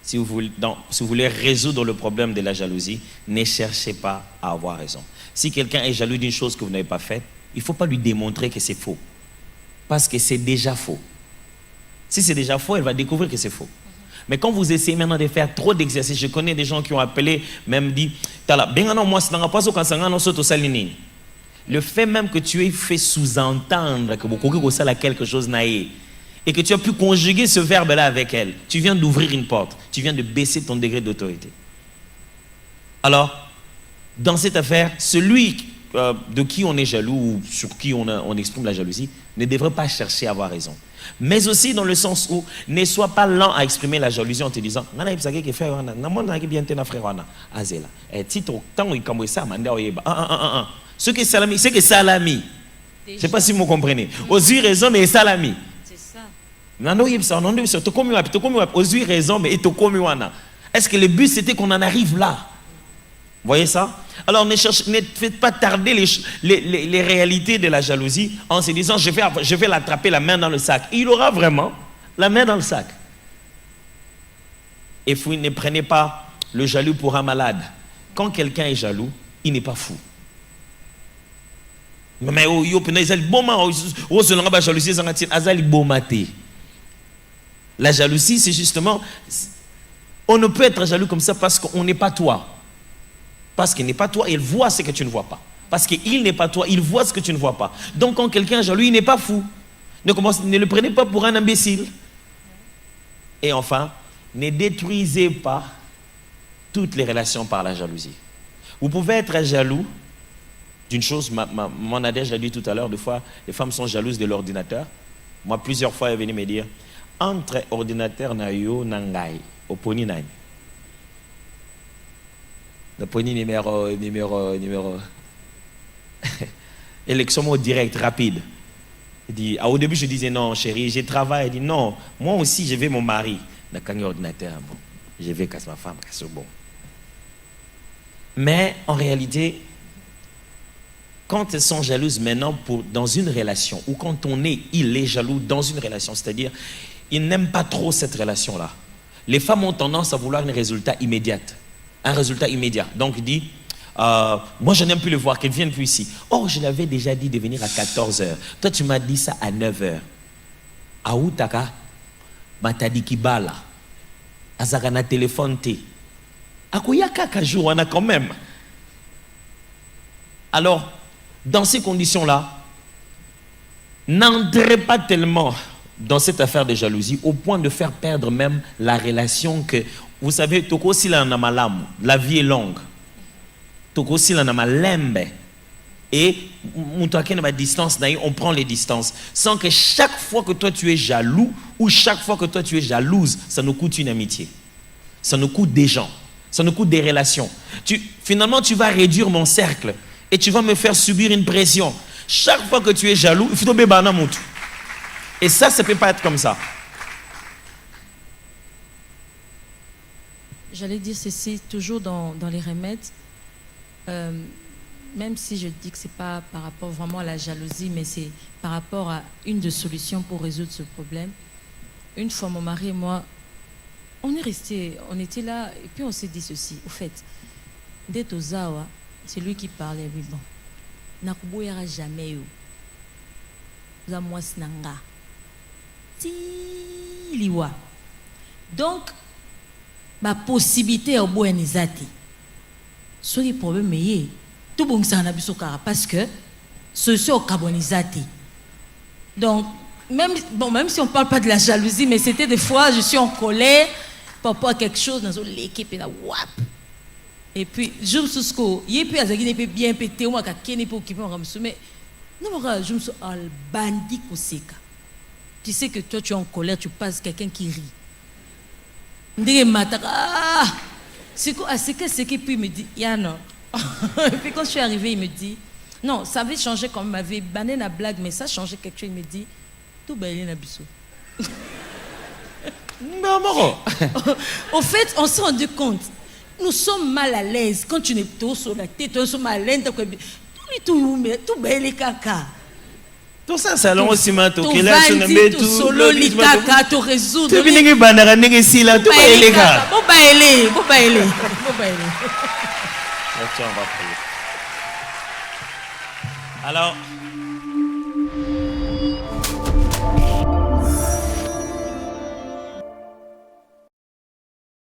A: Si vous voulez résoudre le problème de la jalousie, ne cherchez pas à avoir raison. Si quelqu'un est jaloux d'une chose que vous n'avez pas faite, il ne faut pas lui démontrer que c'est faux. Parce que c'est déjà faux. Si c'est déjà faux, elle va découvrir que c'est faux. Mais quand vous essayez maintenant de faire trop d'exercices, je connais des gens qui ont appelé, même dit, le fait même que tu aies fait sous-entendre que vous avez quelque chose et que tu as pu conjuguer ce verbe-là avec elle, tu viens d'ouvrir une porte, tu viens de baisser ton degré d'autorité. Alors, dans cette affaire, celui de qui on est jaloux ou sur qui on exprime la jalousie ne devrait pas chercher à avoir raison. Mais aussi dans le sens où ne sois pas lent à exprimer la jalousie en te disant ce qui est salami, c'est que salami. Je ne sais pas si vous comprenez. Aux yeux raison, mais salami.
B: C'est ça.
A: Aux yeux raison, mais est-ce que le but c'était qu'on en arrive là? Vous voyez ça? Alors ne faites pas tarder les réalités de la jalousie en se disant je vais l'attraper la main dans le sac. Il aura vraiment la main dans le sac. Et vous ne prenez pas le jaloux pour un malade. Quand quelqu'un est jaloux, il n'est pas fou. Mais la jalousie, c'est justement, on ne peut être jaloux comme ça parce qu'on n'est pas toi. Parce qu'il n'est pas toi, il voit ce que tu ne vois pas. Parce qu'il n'est pas toi, il voit ce que tu ne vois pas. Donc quand quelqu'un est jaloux, il n'est pas fou. Ne le prenez pas pour un imbécile. Et enfin, ne détruisez pas toutes les relations par la jalousie. Vous pouvez être jaloux d'une chose, mon Nadège l'a dit tout à l'heure, des fois, les femmes sont jalouses de l'ordinateur. Moi, plusieurs fois, elle est venue me dire, entre ordinateur na yo nangai, au poni nani. Le poni numéro. Élection direct, rapide. Il dit, au début, je disais, non, chérie, je travaille. Elle dit, non, moi aussi, je vais mon mari. Dans ordinateur, bon, je vais casser ma femme, c'est bon. Mais, en réalité, quand elles sont jalouses maintenant dans une relation, ou quand il est jaloux dans une relation, c'est-à-dire, il n'aime pas trop cette relation-là. Les femmes ont tendance à vouloir un résultat immédiat. Donc, il dit, moi, je n'aime plus le voir, qu'elle vienne plus ici. Oh, je l'avais déjà dit de venir à 14h. Toi, tu m'as dit ça à 9h. Aoutaka, Matadi Kibala. azaka na téléphone te. Akoya kaka jour on a quand même. Alors, dans ces conditions-là, n'entrez pas tellement dans cette affaire de jalousie au point de faire perdre même la relation que, vous savez, toko sila na malamu, la vie est longue. Toko sila na malembe. Et distance, on prend les distances. Sans que chaque fois que toi tu es jaloux ou chaque fois que toi tu es jalouse, ça nous coûte une amitié. Ça nous coûte des gens. Ça nous coûte des relations. Finalement, tu vas réduire mon cercle et tu vas me faire subir une pression. Chaque fois que tu es jaloux, il faut tomber banamoutou. Et ça ne peut pas être comme ça.
B: J'allais dire ceci, toujours dans les remèdes. Même si je dis que ce n'est pas par rapport vraiment à la jalousie, mais c'est par rapport à une des solutions pour résoudre ce problème. Une fois, mon mari et moi, on était là, et puis on s'est dit ceci. Au fait, dès Ozawa, c'est lui qui parlait, oui, bon. Nakuboyara jamais yo. Za mwasnanga. Ti liwa. Donc, ma possibilité au boenizati. Soit les problèmes est tout bon ça na biso kara parce que ce sont carbonisati. Donc même si on parle pas de la jalousie, mais c'était des fois je suis en colère par rapport à quelque chose dans l'équipe et là wap. Et puis je me suis dit puis azaki ne peut bien péter moi ka kene pour occuper moi mais non je me suis al bandi koseka. Tu sais que toi tu es en colère, tu passes quelqu'un qui rit. Ndenge mataka c'est que puis il me dit Yann. Et puis quand je suis arrivée, il me dit non, ça avait changé quand même, m'avait banné la blague, mais ça changeait quelque chose. Il me dit tout bailé na biso. Au fait, on s'est rendu compte, nous sommes mal à l'aise quand tu n'es pas sur la tête, tu es mal à l'aise, tout bailé caca.
A: Tout ça, c'est long aussi, ma tout
B: qui là, tout solo li caca, tout résoudre.
A: Tu viens de banara négocier là, tout bailé caca.
B: Bon bailé.
A: Tiens, on va prier. Alors.